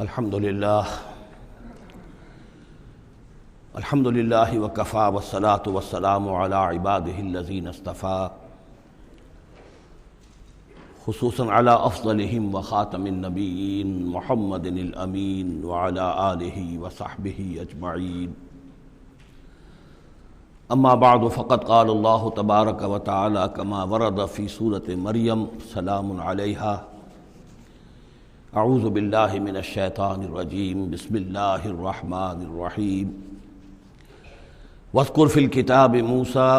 الحمد للہ وکفیٰ والصلاة والسلام علی عبادہ الذین اصطفیٰ خصوصاً علی افضلہم وخاتم النبیین محمد الامین وعلی آلہ وصحبہ اجمعین اما بعد فقد قال اللہ تبارک وتعالی کما ورد فی سورۃ مریم سلام علیہا اعوذ باللہ من الشیطان الرجیم بسم اللہ الرحمن الرحیم واذکر فی الکتاب موسیٰ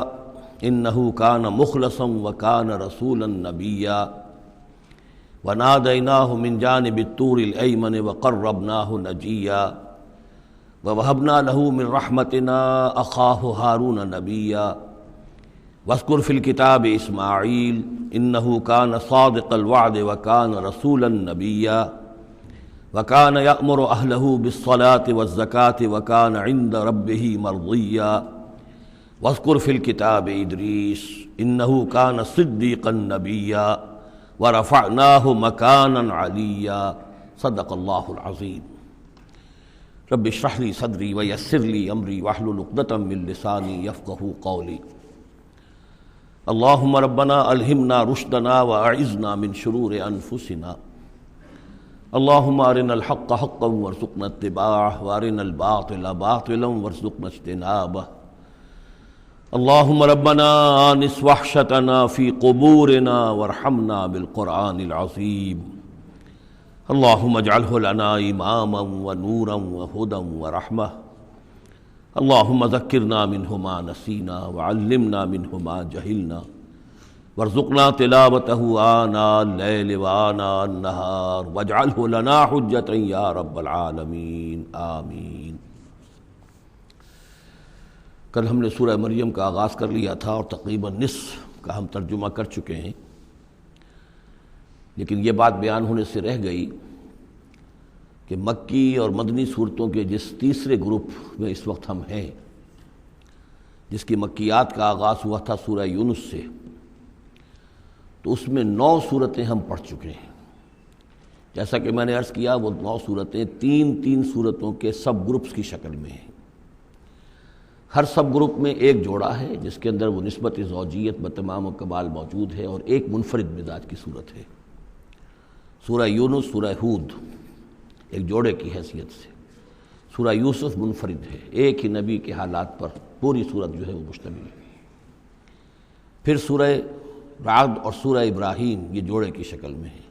انہ کان مخلصا وکان رسولا نبیا ونادیناہ من جانب الطور الایمن وقربناہ نجیا ووہبنا لہ من رحمتنا اخاہ ہارون نبیا واذکر فی الکتاب اسماعیل انہ کان صادق الوعد وکان رسولا نبیا وکان یأمر اہلہ بالصلاة والزکاة وکان عند ربہ مرضیا واذکر فی الکتاب ادریس انہ کان صدیقا نبیا ورفعناہ مکانا علیا صدق اللہ العظیم رب اشرح لی صدری ویسر لی امری واحلل عقدۃ من لسانی یفقہوا قولی اللہم ربنا الہمنا رشدنا واعذنا من شرور انفسنا اللہم ارنا الحق حقا وارزقنا اتباعہ وارنا الباطل باطلا وارزقنا اجتنابہ اللہم ربنا آنس وحشتنا فی قبورنا وارحمنا بالقرآن العظیم اللہم اجعلہ لنا اماما ونورا وہدا ورحمہ اللہم ذکرنا منہ ما نسینا وعلمنا منہ ما جہلنا وارزقنا تلاوتہ آناء اللیل وآناء النہار واجعلہ لنا حجتا یا رب العالمین آمین۔ کل ہم نے سورہ مریم کا آغاز کر لیا تھا اور تقریباً نصف کا ہم ترجمہ کر چکے ہیں، لیکن یہ بات بیان ہونے سے رہ گئی کہ مکی اور مدنی صورتوں کے جس تیسرے گروپ میں اس وقت ہم ہیں، جس کی مکیات کا آغاز ہوا تھا سورہ یونس سے، تو اس میں 9 صورتیں ہم پڑھ چکے ہیں۔ جیسا کہ میں نے عرض کیا، وہ 9 صورتیں تین صورتوں کے سب گروپس کی شکل میں ہیں۔ ہر سب گروپ میں ایک جوڑا ہے جس کے اندر وہ نسبت زوجیت بتمام و کمال موجود ہے، اور ایک منفرد مزاج کی صورت ہے۔ سورہ یونس، سورہ ہود ایک جوڑے کی حیثیت سے، سورہ یوسف منفرد ہے، ایک ہی نبی کے حالات پر پوری صورت جو ہے وہ مشتمل ہے۔ پھر سورہ رعد اور سورہ ابراہیم یہ جوڑے کی شکل میں ہے۔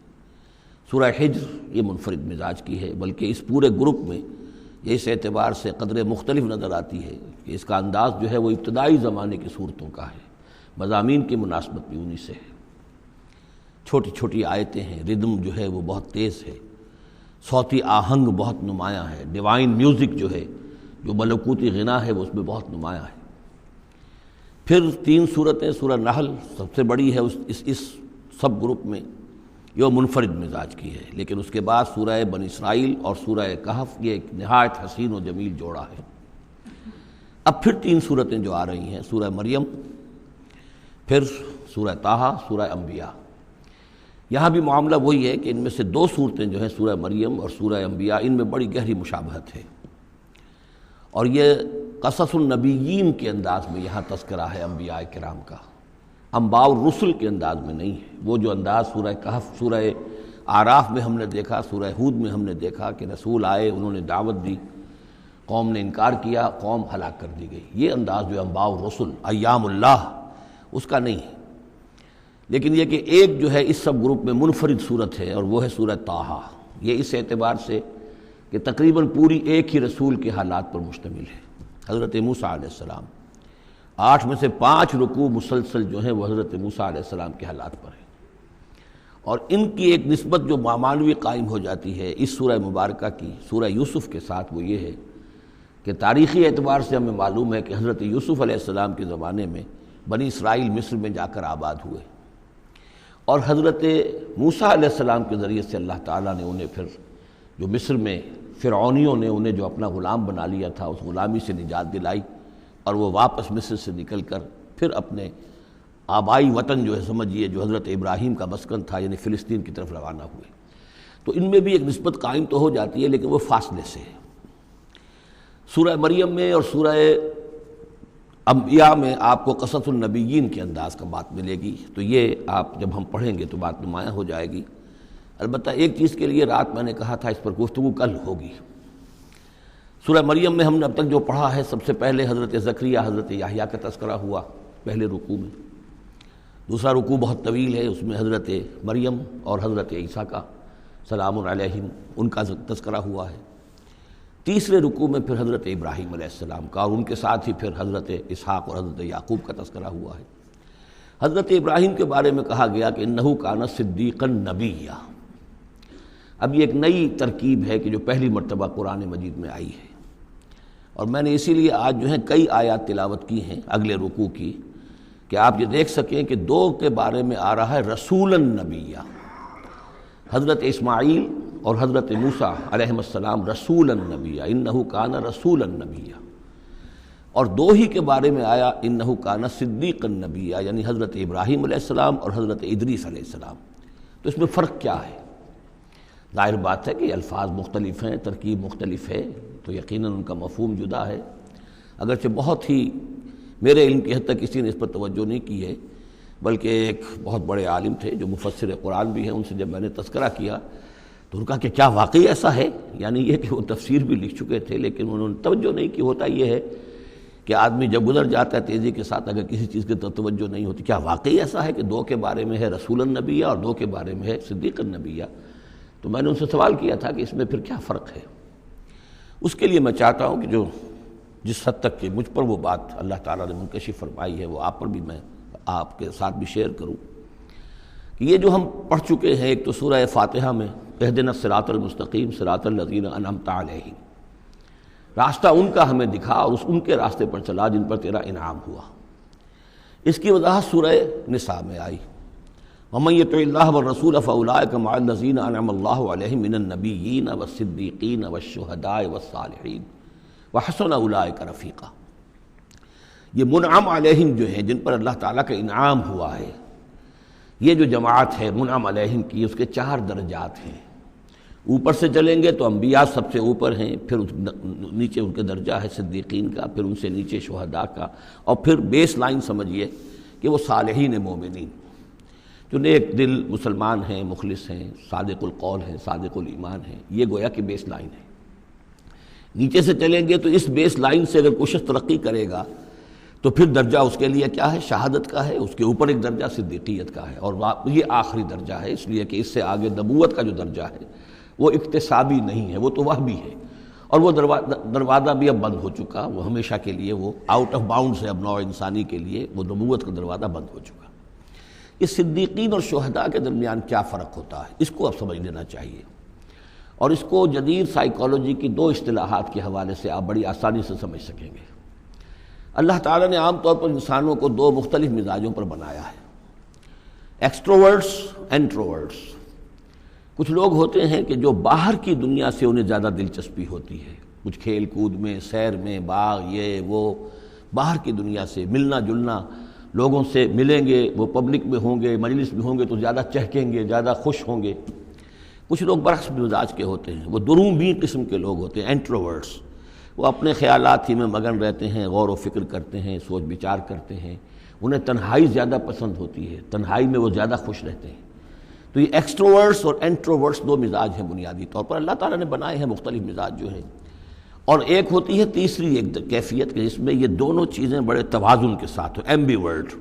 سورہ حجر یہ منفرد مزاج کی ہے، بلکہ اس پورے گروپ میں یہ اس اعتبار سے قدر مختلف نظر آتی ہے کہ اس کا انداز جو ہے وہ ابتدائی زمانے کی صورتوں کا ہے، مضامین کی مناسبت بھی انہی سے ہے۔ چھوٹی چھوٹی آیتیں ہیں، ردم جو ہے وہ بہت تیز ہے، صوتی آہنگ بہت نمایاں ہے، ڈیوائن میوزک جو ہے، جو ملکوتی غنا ہے، وہ اس میں بہت نمایاں ہے۔ پھر 3 صورتیں، سورہ نحل سب سے بڑی ہے اس سب گروپ میں، یہ منفرد مزاج کی ہے، لیکن اس کے بعد سورہ بنی اسرائیل اور سورہ کہف یہ ایک نہایت حسین و جمیل جوڑا ہے۔ اب پھر 3 صورتیں جو آ رہی ہیں، سورہ مریم، پھر سورہ طٰہٰ، سورہ انبیاء۔ یہاں بھی معاملہ وہی ہے کہ ان میں سے 2 صورتیں جو ہیں سورہ مریم اور سورہ انبیاء، ان میں بڑی گہری مشابہت ہے، اور یہ قصص النبیین کے انداز میں یہاں تذکرہ ہے انبیاء کرام کا، انباء الرسل کے انداز میں نہیں ہے۔ وہ جو انداز سورہ کہف، سورہ اعراف میں ہم نے دیکھا، سورہ ہود میں ہم نے دیکھا کہ رسول آئے، انہوں نے دعوت دی، قوم نے انکار کیا، قوم ہلاک کر دی گئی، یہ انداز جو انباء الرسل، ایام اللہ، اس کا نہیں ہے۔ لیکن یہ کہ ایک جو ہے اس سب گروپ میں منفرد صورت ہے، اور وہ ہے سورہ طٰہٰ۔ یہ اس اعتبار سے کہ تقریباً پوری ایک ہی رسول کے حالات پر مشتمل ہے، حضرت موسیٰ علیہ السلام۔ 8 میں سے 5 رکوع مسلسل جو ہیں وہ حضرت موسیٰ علیہ السلام کے حالات پر ہیں، اور ان کی ایک نسبت جو معنوی قائم ہو جاتی ہے اس سورہ مبارکہ کی سورہ یوسف کے ساتھ، وہ یہ ہے کہ تاریخی اعتبار سے ہمیں معلوم ہے کہ حضرت یوسف علیہ السلام کے زمانے میں بنی اسرائیل مصر میں جا کر آباد ہوئے، اور حضرت موسیٰ علیہ السلام کے ذریعے سے اللہ تعالیٰ نے انہیں پھر جو مصر میں فرعونیوں نے انہیں جو اپنا غلام بنا لیا تھا، اس غلامی سے نجات دلائی، اور وہ واپس مصر سے نکل کر پھر اپنے آبائی وطن جو ہے سمجھیے جو حضرت ابراہیم کا مسکن تھا یعنی فلسطین کی طرف روانہ ہوئے۔ تو ان میں بھی ایک نسبت قائم تو ہو جاتی ہے لیکن وہ فاصلے سے ہے۔ سورہ مریم میں اور سورہ انبیاء میں آپ کو قصص النبیین کے انداز کا بات ملے گی، تو یہ آپ جب ہم پڑھیں گے تو بات نمایاں ہو جائے گی۔ البتہ ایک چیز کے لیے رات میں نے کہا تھا اس پر گفتگو کل ہوگی۔ سورہ مریم میں ہم نے اب تک جو پڑھا ہے، سب سے پہلے حضرت زکریا حضرت یحییٰ کا تذکرہ ہوا پہلے رکوع میں، دوسرا رکوع بہت طویل ہے، اس میں حضرت مریم اور حضرت عیسیٰ کا سلام علیہم ان کا تذکرہ ہوا ہے۔ تیسرے رکوع میں پھر حضرت ابراہیم علیہ السلام کا، اور ان کے ساتھ ہی پھر حضرت اسحاق اور حضرت یعقوب کا تذکرہ ہوا ہے۔ حضرت ابراہیم کے بارے میں کہا گیا کہ انہ کان صدیقا نبیّا۔ اب یہ ایک نئی ترکیب ہے کہ جو پہلی مرتبہ قرآن مجید میں آئی ہے، اور میں نے اسی لیے آج جو ہے کئی آیات تلاوت کی ہیں اگلے رکوع کی، کہ آپ یہ دیکھ سکیں کہ دو کے بارے میں آ رہا ہے رسولا نبیّا، حضرت اسماعیل اور حضرت موسیٰ علیہ السلام رسولا نبیّا، انہ کان رسولا نبیّا، اور دو ہی کے بارے میں آیا انہ کان صدیقا نبیّا، یعنی حضرت ابراہیم علیہ السلام اور حضرت ادریس علیہ السلام۔ تو اس میں فرق کیا ہے؟ ظاہر بات ہے کہ الفاظ مختلف ہیں، ترکیب مختلف ہے، تو یقیناً ان کا مفہوم جدا ہے، اگرچہ بہت ہی میرے علم کی حد تک کسی نے اس پر توجہ نہیں کی ہے، بلکہ ایک بہت بڑے عالم تھے جو مفسر قرآن بھی ہیں، ان سے جب میں نے تذکرہ کیا تو ان کا کہ کیا واقعی ایسا ہے؟ یعنی یہ کہ وہ تفسیر بھی لکھ چکے تھے لیکن انہوں نے توجہ نہیں کی۔ ہوتا یہ ہے کہ آدمی جب گزر جاتا ہے تیزی کے ساتھ، اگر کسی چیز کی توجہ نہیں ہوتی، کیا واقعی ایسا ہے کہ دو کے بارے میں ہے رسول النبیہ اور دو کے بارے میں ہے صدیق النبیہ؟ تو میں نے ان سے سوال کیا تھا کہ اس میں پھر کیا فرق ہے؟ اس کے لیے میں چاہتا ہوں کہ جو جس حد تک کہ مجھ پر وہ بات اللہ تعالیٰ نے منکشف فرمائی ہے وہ آپ پر بھی میں آپ کے ساتھ بھی شیئر کروں، کہ یہ جو ہم پڑھ چکے ہیں، ایک تو سورہ فاتحہ میں اہدنا الصراط المستقیم صراط الذین انعمت علیہم، راستہ ان کا ہمیں دکھا اور ان کے راستے پر چلا جن پر تیرا انعام ہوا۔ اس کی وضاحت سورہ نساء میں آئی، وَمَن يُطِعِ اللَّهَ وَالرَّسُولَ فَأُولَٰئِكَ مَعَ الَّذِينَ أَنْعَمَ اللَّهُ عَلَيْهِم مِّنَ النَّبِيِّينَ وَالصِّدِّيقِينَ وَالشُّهَدَاءِ وَالصَّالِحِينَ وَحَسُنَ أُولَٰئِكَ رَفِیقًا۔ یہ منعم علیہم جو ہیں، جن پر اللہ تعالیٰ کا انعام ہوا ہے، یہ جو جماعت ہے منعم علیہم کی، اس کے 4 درجات ہیں۔ اوپر سے چلیں گے تو انبیاء سب سے اوپر ہیں، پھر نیچے ان کے درجہ ہے صدیقین کا، پھر ان سے نیچے شہداء کا، اور پھر بیس لائن سمجھیے کہ وہ صالحین مومنین جو نیک دل مسلمان ہیں، مخلص ہیں، صادق القول ہیں، صادق الایمان ہیں، یہ گویا کہ بیس لائن ہے۔ نیچے سے چلیں گے تو اس بیس لائن سے اگر کوئی شخص ترقی کرے گا تو پھر درجہ اس کے لیے کیا ہے؟ شہادت کا ہے، اس کے اوپر ایک درجہ صدیقیت کا ہے، اور یہ آخری درجہ ہے، اس لیے کہ اس سے آگے نبوت کا جو درجہ ہے وہ اکتسابی نہیں ہے، وہ تو وہبی ہے، اور وہ دروازہ بھی اب بند ہو چکا، وہ ہمیشہ کے لیے وہ آؤٹ آف باؤنڈز ہے اب نوع انسانی کے لیے، وہ نبوت کا دروازہ بند ہو چکا۔ اس صدیقین اور شہداء کے درمیان کیا فرق ہوتا ہے، اس کو اب سمجھ لینا چاہیے، اور اس کو جدید سائیکالوجی کی 2 اصطلاحات کے حوالے سے آپ بڑی آسانی سے سمجھ سکیں گے۔ اللہ تعالیٰ نے عام طور پر انسانوں کو 2 مختلف مزاجوں پر بنایا ہے، ایکسٹروورٹس، انٹروورٹس۔ کچھ لوگ ہوتے ہیں کہ جو باہر کی دنیا سے انہیں زیادہ دلچسپی ہوتی ہے، کچھ کھیل کود میں، سیر میں، باغ، یہ وہ، باہر کی دنیا سے ملنا جلنا، لوگوں سے ملیں گے، وہ پبلک میں ہوں گے، مجلس میں ہوں گے تو زیادہ چہکیں گے، زیادہ خوش ہوں گے۔ کچھ لوگ برعکس مزاج کے ہوتے ہیں، وہ دروبین قسم کے لوگ ہوتے ہیں، انٹروورٹس۔ وہ اپنے خیالات ہی میں مگن رہتے ہیں، غور و فکر کرتے ہیں، سوچ بچار کرتے ہیں، انہیں تنہائی زیادہ پسند ہوتی ہے، تنہائی میں وہ زیادہ خوش رہتے ہیں۔ تو یہ ایکسٹروورٹس اور انٹروورٹس 2 مزاج ہیں بنیادی طور پر، اللہ تعالیٰ نے بنائے ہیں مختلف مزاج جو ہیں۔ اور ایک ہوتی ہے تیسری ایک کیفیت کہ جس میں یہ دونوں چیزیں بڑے توازن کے ساتھ ہو، ایمبیورٹ۔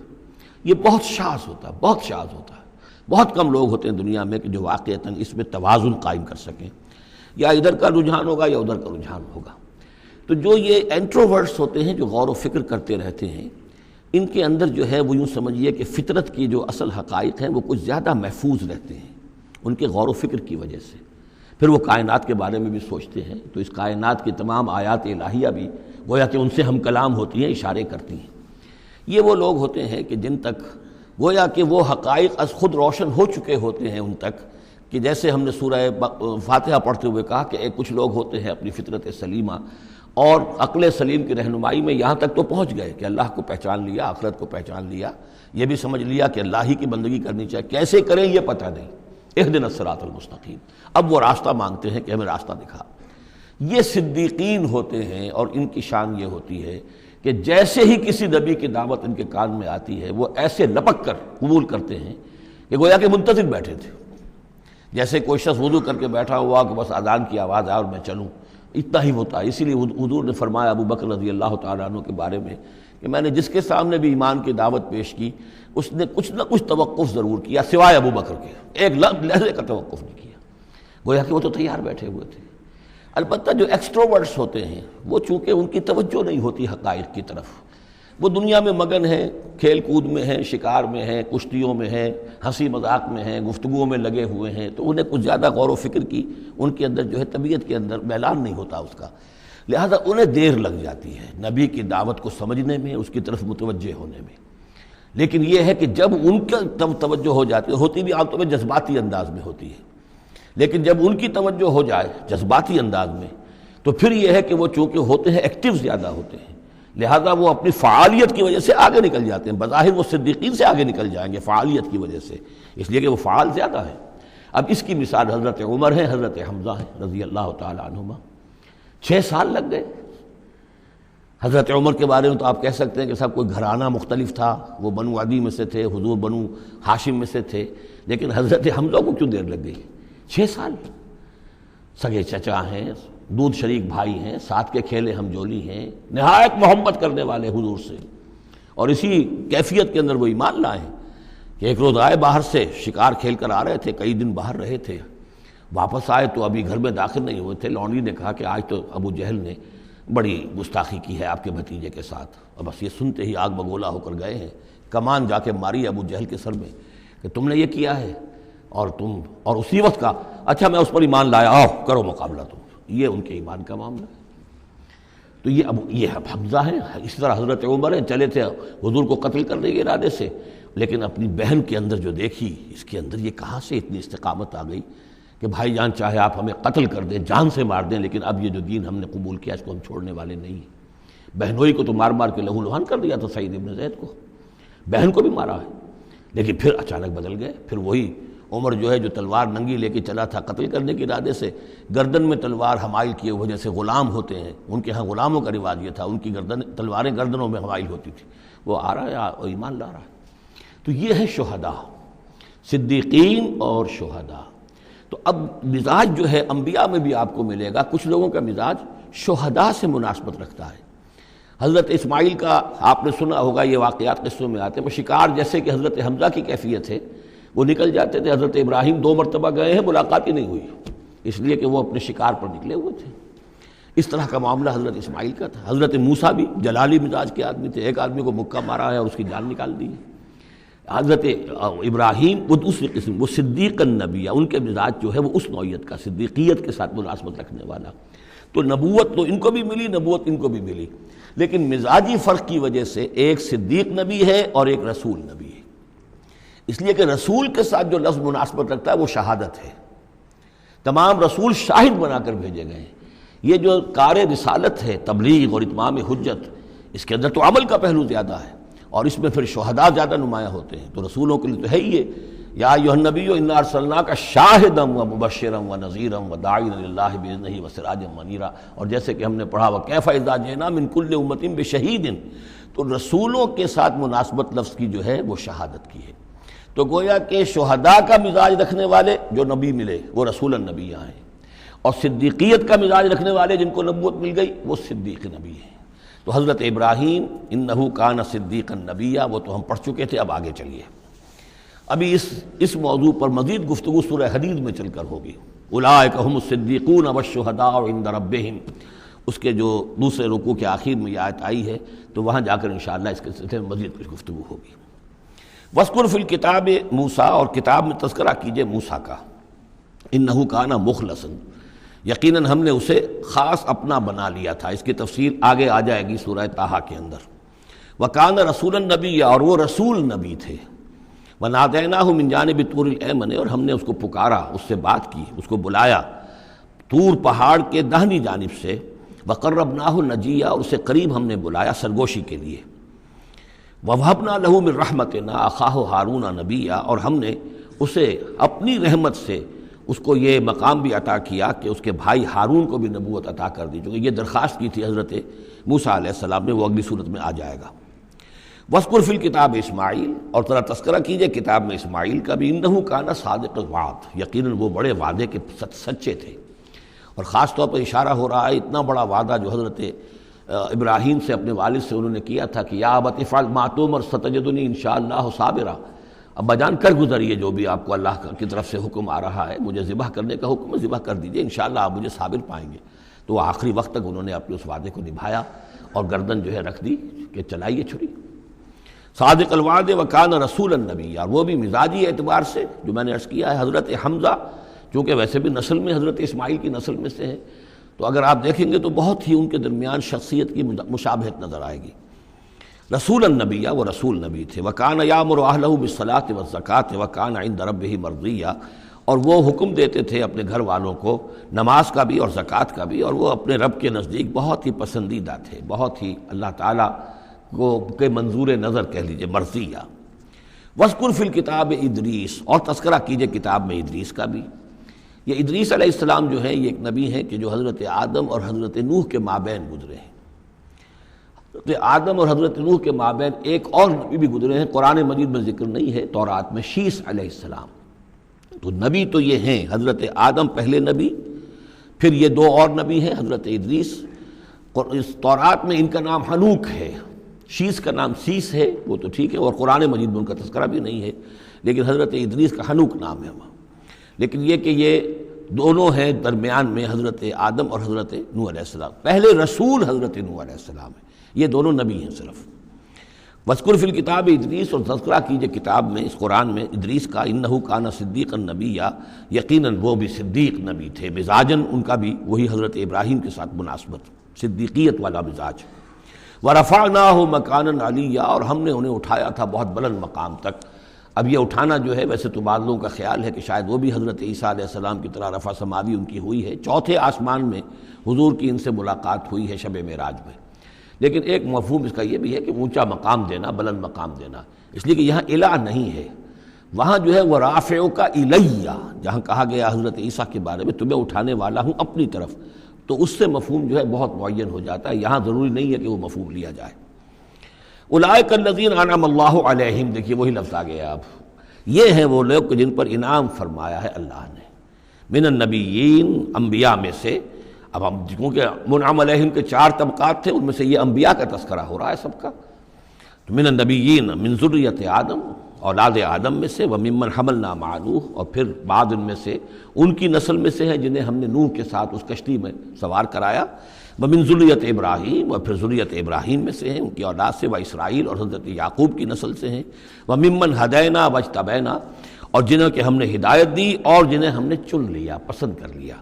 یہ بہت شاذ ہوتا ہے، بہت شاذ ہوتا ہے، بہت کم لوگ ہوتے ہیں دنیا میں کہ جو واقعتاً اس میں توازن قائم کر سکیں، یا ادھر کا رجحان ہوگا یا ادھر کا رجحان ہوگا۔ تو جو یہ انٹروورٹس ہوتے ہیں جو غور و فکر کرتے رہتے ہیں، ان کے اندر جو ہے وہ یوں سمجھیے کہ فطرت کی جو اصل حقائق ہیں وہ کچھ زیادہ محفوظ رہتے ہیں ان کے غور و فکر کی وجہ سے۔ پھر وہ کائنات کے بارے میں بھی سوچتے ہیں، تو اس کائنات کی تمام آیات الہیہ بھی گویا کہ ان سے ہم کلام ہوتی ہیں، اشارے کرتی ہیں۔ یہ وہ لوگ ہوتے ہیں کہ جن تک گویا کہ وہ حقائق از خود روشن ہو چکے ہوتے ہیں ان تک، کہ جیسے ہم نے سورہ فاتحہ پڑھتے ہوئے کہا کہ کچھ لوگ ہوتے ہیں اپنی فطرت سلیمہ اور عقل سلیم کی رہنمائی میں یہاں تک تو پہنچ گئے کہ اللہ کو پہچان لیا، آخرت کو پہچان لیا، یہ بھی سمجھ لیا کہ اللہ ہی کی بندگی کرنی چاہیے، کیسے کریں یہ پتہ نہیں، اہدنا الصراط المستقیم، اب وہ راستہ مانگتے ہیں کہ ہمیں راستہ دکھا۔ یہ صدیقین ہوتے ہیں، اور ان کی شان یہ ہوتی ہے کہ جیسے ہی کسی نبی کی دعوت ان کے کان میں آتی ہے وہ ایسے لپک کر قبول کرتے ہیں کہ گویا کہ منتظر بیٹھے تھے، جیسے کوئی شخص وضو کر کے بیٹھا ہوا کہ بس اذان کی آواز آئے اور میں چلوں، اتنا ہی ہوتا ہے۔ اسی لیے حضور نے فرمایا ابو بکر رضی اللہ تعالیٰ عنہ کے بارے میں کہ میں نے جس کے سامنے بھی ایمان کی دعوت پیش کی اس نے کچھ نہ کچھ توقف ضرور کیا سوائے ابو بکر کے، ایک لحظے کا توقف نہیں کیا، گویا کہ وہ تو تیار بیٹھے ہوئے تھے۔ البتہ جو ایکسٹروورٹس ہوتے ہیں وہ چونکہ ان کی توجہ نہیں ہوتی حقائق کی طرف، وہ دنیا میں مگن ہیں، کھیل کود میں ہیں، شکار میں ہیں، کشتیوں میں ہیں، ہنسی مذاق میں ہیں، گفتگوؤں میں لگے ہوئے ہیں، تو انہیں کچھ زیادہ غور و فکر کی ان کے اندر جو ہے طبیعت کے اندر میلان نہیں ہوتا اس کا، لہذا انہیں دیر لگ جاتی ہے نبی کی دعوت کو سمجھنے میں، اس کی طرف متوجہ ہونے میں۔ لیکن یہ ہے کہ جب ان کا توجہ ہو جاتی ہے، ہوتی بھی عام طور پہ جذباتی انداز میں ہوتی ہے، لیکن جب ان کی توجہ ہو جائے جذباتی انداز میں تو پھر یہ ہے کہ وہ چونکہ ہوتے ہیں ایکٹیو زیادہ ہوتے ہیں، لہذا وہ اپنی فعالیت کی وجہ سے آگے نکل جاتے ہیں، بظاہر وہ صدیقین سے آگے نکل جائیں گے فعالیت کی وجہ سے، اس لیے کہ وہ فعال زیادہ ہیں۔ اب اس کی مثال حضرت عمر ہے، حضرت حمزہ ہیں رضی اللہ تعالی عنہما، 6 سال لگ گئے۔ حضرت عمر کے بارے میں تو آپ کہہ سکتے ہیں کہ سب کوئی گھرانہ مختلف تھا، وہ بنو عدی میں سے تھے، حضور بنو ہاشم میں سے تھے، لیکن حضرت حمزہ کو کیوں دیر لگ گئی؟ 6 سال، سگے چچا ہیں، دودھ شریک بھائی ہیں، ساتھ کے کھیلے ہم جولی ہیں، نہایت محبت کرنے والے حضور سے، اور اسی کیفیت کے اندر وہ ایمان لائے کہ ایک روز آئے باہر سے، شکار کھیل کر آ رہے تھے، کئی دن باہر رہے تھے، واپس آئے تو ابھی گھر میں داخل نہیں ہوئے تھے، لونڈی نے کہا کہ آج تو ابو جہل نے بڑی گستاخی کی ہے آپ کے بھتیجے کے ساتھ، اور بس یہ سنتے ہی آگ بگولا ہو کر گئے ہیں، کمان جا کے ماری ابو جہل کے سر میں کہ تم نے یہ کیا ہے، اور اسی وقت کا اچھا میں اس پر ایمان لایا، آؤ کرو مقابلہ تم۔ یہ ان کے ایمان کا معاملہ ہے۔ تو یہ حمزہ ہیں، اس طرح حضرت عمر ہیں، چلے تھے حضور کو قتل کرنے کے ارادے سے، لیکن اپنی بہن کے اندر جو دیکھی، اس کے اندر یہ کہاں سے اتنی استقامت آ گئی کہ بھائی جان چاہے آپ ہمیں قتل کر دیں، جان سے مار دیں، لیکن اب یہ جو دین ہم نے قبول کیا اس کو ہم چھوڑنے والے نہیں ہیں۔ بہنوئی کو تو مار مار کے لہو لہان کر دیا تھا سعید ابن زید کو، بہن کو بھی مارا ہے، لیکن پھر اچانک بدل گئے۔ پھر وہی عمر جو ہے جو تلوار ننگی لے کے چلا تھا قتل کرنے کے ارادے سے، گردن میں تلوار حمائل کیے ہوئے، جیسے غلام ہوتے ہیں ان کے ہاں غلاموں کا رواج یہ تھا، ان کی تلواریں گردنوں میں حمائل ہوتی تھی، وہ آ رہا ہے اور ایمان لا رہا ہے۔ تو یہ ہے شہداء، صدیقین اور شہداء۔ تو اب مزاج جو ہے انبیاء میں بھی آپ کو ملے گا، کچھ لوگوں کا مزاج شہداء سے مناسبت رکھتا ہے۔ حضرت اسماعیل کا آپ نے سنا ہوگا، یہ واقعات قصوں میں آتے ہیں، وہ شکار جیسے کہ حضرت حمزہ کی کیفیت ہے، وہ نکل جاتے تھے۔ حضرت ابراہیم 2 مرتبہ گئے ہیں، ملاقات ہی نہیں ہوئی، اس لیے کہ وہ اپنے شکار پر نکلے ہوئے تھے۔ اس طرح کا معاملہ حضرت اسماعیل کا تھا۔ حضرت موسیٰ بھی جلالی مزاج کے آدمی تھے، ایک آدمی کو مکہ مارا ہے اور اس کی جان نکال دی ہے۔ حضرت ابراہیم وہ دوسری قسم، وہ صدیق النبی، ان کے مزاج جو ہے وہ اس نوعیت کا، صدیقیت کے ساتھ مناسبت رکھنے والا۔ تو نبوت تو ان کو بھی ملی، نبوت ان کو بھی ملی، لیکن مزاجی فرق کی وجہ سے ایک صدیق نبی ہے اور ایک رسول نبی ہے، اس لیے کہ رسول کے ساتھ جو لفظ مناسبت رکھتا ہے وہ شہادت ہے۔ تمام رسول شاہد بنا کر بھیجے گئے ہیں۔ یہ جو کار رسالت ہے، تبلیغ اور اتمام حجت، اس کے اندر تو عمل کا پہلو زیادہ ہے، اور اس میں پھر شہداء زیادہ نمایاں ہوتے ہیں۔ تو رسولوں کے لیے تو ہے ہی یہ، یا ایھا النبی انا ارسلناک شاہدا ومبشرا ونذیرا وداعیا الی اللہ باذنہ وسراجا منیرا، اور جیسے کہ ہم نے پڑھا وکیف اذا جئنا من کل امۃ بشہید، تو رسولوں کے ساتھ مناسبت لفظ کی جو ہے وہ شہادت کی ہے۔ تو گویا کہ شہداء کا مزاج رکھنے والے جو نبی ملے وہ رسول النبیہ ہیں، اور صدیقیت کا مزاج رکھنے والے جن کو نبوت مل گئی وہ صدیق نبی ہیں۔ تو حضرت ابراہیم انہ کان صدیقا نبیہ، وہ تو ہم پڑھ چکے تھے، اب آگے چلیے۔ ابھی اس موضوع پر مزید گفتگو سورہ حدید میں چل کر ہوگی۔ اولئک ھم الصدیقون والشہداء عند ربہم، اس کے جو دوسرے رکوع کے آخر میں یہ آیت آئی ہے، تو وہاں جا کر انشاءاللہ اس کے سلسلے میں مزید کچھ گفتگو ہوگی۔ وَاذْكُرْ فِي الْكِتَابِ موسیٰ، اور کتاب میں تذکرہ کیجئے موسیٰ کا، انہ کان مخلصا، یقیناً ہم نے اسے خاص اپنا بنا لیا تھا۔ اس کی تفسیر آگے آ جائے گی سورہ طٰہٰ کے اندر۔ وَكَانَ رَسُولًا نَبِيًّا، اور وہ رسول نبی تھے۔ وَنَادَيْنَاهُ مِن جَانِبِ الطُّورِ الْأَيْمَنِ، اور ہم نے اس کو پکارا، اس سے بات کی، اس کو بلایا طور پہاڑ کے داہنی جانب سے۔ وَقَرَّبْنَاهُ نَجِيًّا، اور اسے قریب ہم نے بلایا سرگوشی کے لیے۔ وَوَهَبْنَا لَهُ مِن رَحْمَتِنَا أَخَاهُ هَارُونَ نَبِيًّا، اور ہم نے اسے اپنی رحمت سے اس کو یہ مقام بھی عطا کیا کہ اس کے بھائی ہارون کو بھی نبوت عطا کر دی، چونکہ یہ درخواست کی تھی حضرت موسیٰ علیہ السلام نے، وہ اگلی صورت میں آ جائے گا۔ وَاذْكُرْ فِي الْكِتَابِ اسماعیل، اور ذرا تذکرہ کیجئے کتاب میں اسماعیل کا بھی، اِنَّهُ كَانَ صَادِقَ الْوَعْدِ، یقیناً وہ بڑے وعدے کے سچے تھے۔ اور خاص طور پر اشارہ ہو رہا ہے اتنا بڑا وعدہ جو حضرت ابراہیم سے اپنے والد سے انہوں نے کیا تھا کہ یا ابت افعل ما تؤمر ستجدنی ان شاء اللہ صابرا، ابا جان کر گزریے جو بھی آپ کو اللہ کی طرف سے حکم آ رہا ہے، مجھے ذبح کرنے کا حکم ہے، ذبح کر دیجئے، انشاءاللہ آپ مجھے صابر پائیں گے۔ تو وہ آخری وقت تک انہوں نے اپنے اس وعدے کو نبھایا اور گردن جو ہے رکھ دی کہ چلائیے چھری۔ صادق الوعد وکان رسول النبی، اور وہ بھی مزاجی اعتبار سے جو میں نے عرض کیا ہے، حضرت حمزہ چونکہ ویسے بھی نسل میں حضرت اسماعیل کی نسل میں سے ہیں، تو اگر آپ دیکھیں گے تو بہت ہی ان کے درمیان شخصیت کی مشابہت نظر آئے گی۔ رسول النبی، وہ رسول نبی تھے۔ وکان یامر اہلہ بالصلاۃ والزکاۃ وکان عند ربہ مرضیہ، اور وہ حکم دیتے تھے اپنے گھر والوں کو نماز کا بھی اور زکوٰۃ کا بھی، اور وہ اپنے رب کے نزدیک بہت ہی پسندیدہ تھے، بہت ہی اللہ تعالیٰ کو کے منظور نظر کہہ لیجیے، مرضیہ۔ وَاذْكُرْ فِي الْكِتَابِ ادریس، اور تذکرہ کیجیے کتاب میں ادریس کا بھی۔ یہ ادریس علیہ السلام جو ہیں یہ ایک نبی ہیں کہ جو حضرت آدم اور حضرت نوح کے مابین گزرے ہیں۔ حضرت آدم اور حضرت نوح کے مابین ایک اور نبی بھی گزرے ہیں، قرآن مجید میں ذکر نہیں ہے، تورات میں، شیس علیہ السلام۔ تو نبی تو یہ ہیں، حضرت آدم پہلے نبی، پھر یہ دو اور نبی ہیں حضرت ادریس۔ اس تورات میں ان کا نام حنوک ہے، شیس کا نام سیس ہے، وہ تو ٹھیک ہے، اور قرآن مجید میں ان کا تذکرہ بھی نہیں ہے، لیکن حضرت ادریس کا حنوک نام ہے وہاں۔ لیکن یہ کہ یہ دونوں ہیں درمیان میں حضرت آدم اور حضرت نوح علیہ السلام، پہلے رسول حضرت نوح علیہ السلام ہیں، یہ دونوں نبی ہیں صرف۔ وَاذْكُرْ فِي الْكِتَابِ ادریس، اور تذکرہ کیجئے کتاب میں، اس قرآن میں، ادریس کا، اِنَّهُ كَانَ صِدِّيقًا نَبِيًّا، یقیناً وہ بھی صدیق نبی تھے، مزاجاً ان کا بھی وہی حضرت ابراہیم کے ساتھ مناسبت، صدیقیت والا مزاج۔ وَرَفَعْنَاهُ مَكَانًا عَلِيًّا، اور ہم نے انہیں اٹھایا تھا بہت بلند مقام تک۔ اب یہ اٹھانا جو ہے، ویسے تو بعض لوگوں کا خیال ہے کہ شاید وہ بھی حضرت عیسیٰ علیہ السلام کی طرح رفع سماوی ان کی ہوئی ہے، چوتھے آسمان میں حضور کی ان سے ملاقات ہوئی ہے شب معراج میں۔ لیکن ایک مفہوم اس کا یہ بھی ہے کہ اونچا مقام دینا، بلند مقام دینا، اس لیے کہ یہاں الہ نہیں ہے، وہاں جو ہے وہ رافعک الیہ، جہاں کہا گیا حضرت عیسیٰ کے بارے میں تمہیں اٹھانے والا ہوں اپنی طرف، تو اس سے مفہوم جو ہے بہت معین ہو جاتا ہے، یہاں ضروری نہیں ہے کہ وہ مفہوم لیا جائے۔ اولئک الذین انعم اللہ علیہم، دیکھیے وہی لفظ آ گیا، اب یہ ہیں وہ لوگ جن پر انعام فرمایا ہے اللہ نے، من النبیین، انبیاء میں سے۔ اب ہم کیونکہ منعم علیہم کے 4 طبقات تھے، ان میں سے یہ انبیاء کا تذکرہ ہو رہا ہے سب کا، تو من النبیین من ذریۃ آدم، اولاد آدم میں سے، وممن حملنا مع نوح، اور پھر بعد ان میں سے ان کی نسل میں سے ہیں جنہیں ہم نے نوح کے ساتھ اس کشتی میں سوار کرایا، ومن ذریۃ ابراہیم، اور پھر ذریت ابراہیم میں سے ہیں، ان کی اولاد سے، و اسرائیل، اور حضرت یعقوب کی نسل سے ہیں، وممن ہدینا واجتبینا، اور جنہیں کہ ہم نے ہدایت دی اور جنہیں ہم نے چن لیا، پسند کر لیا۔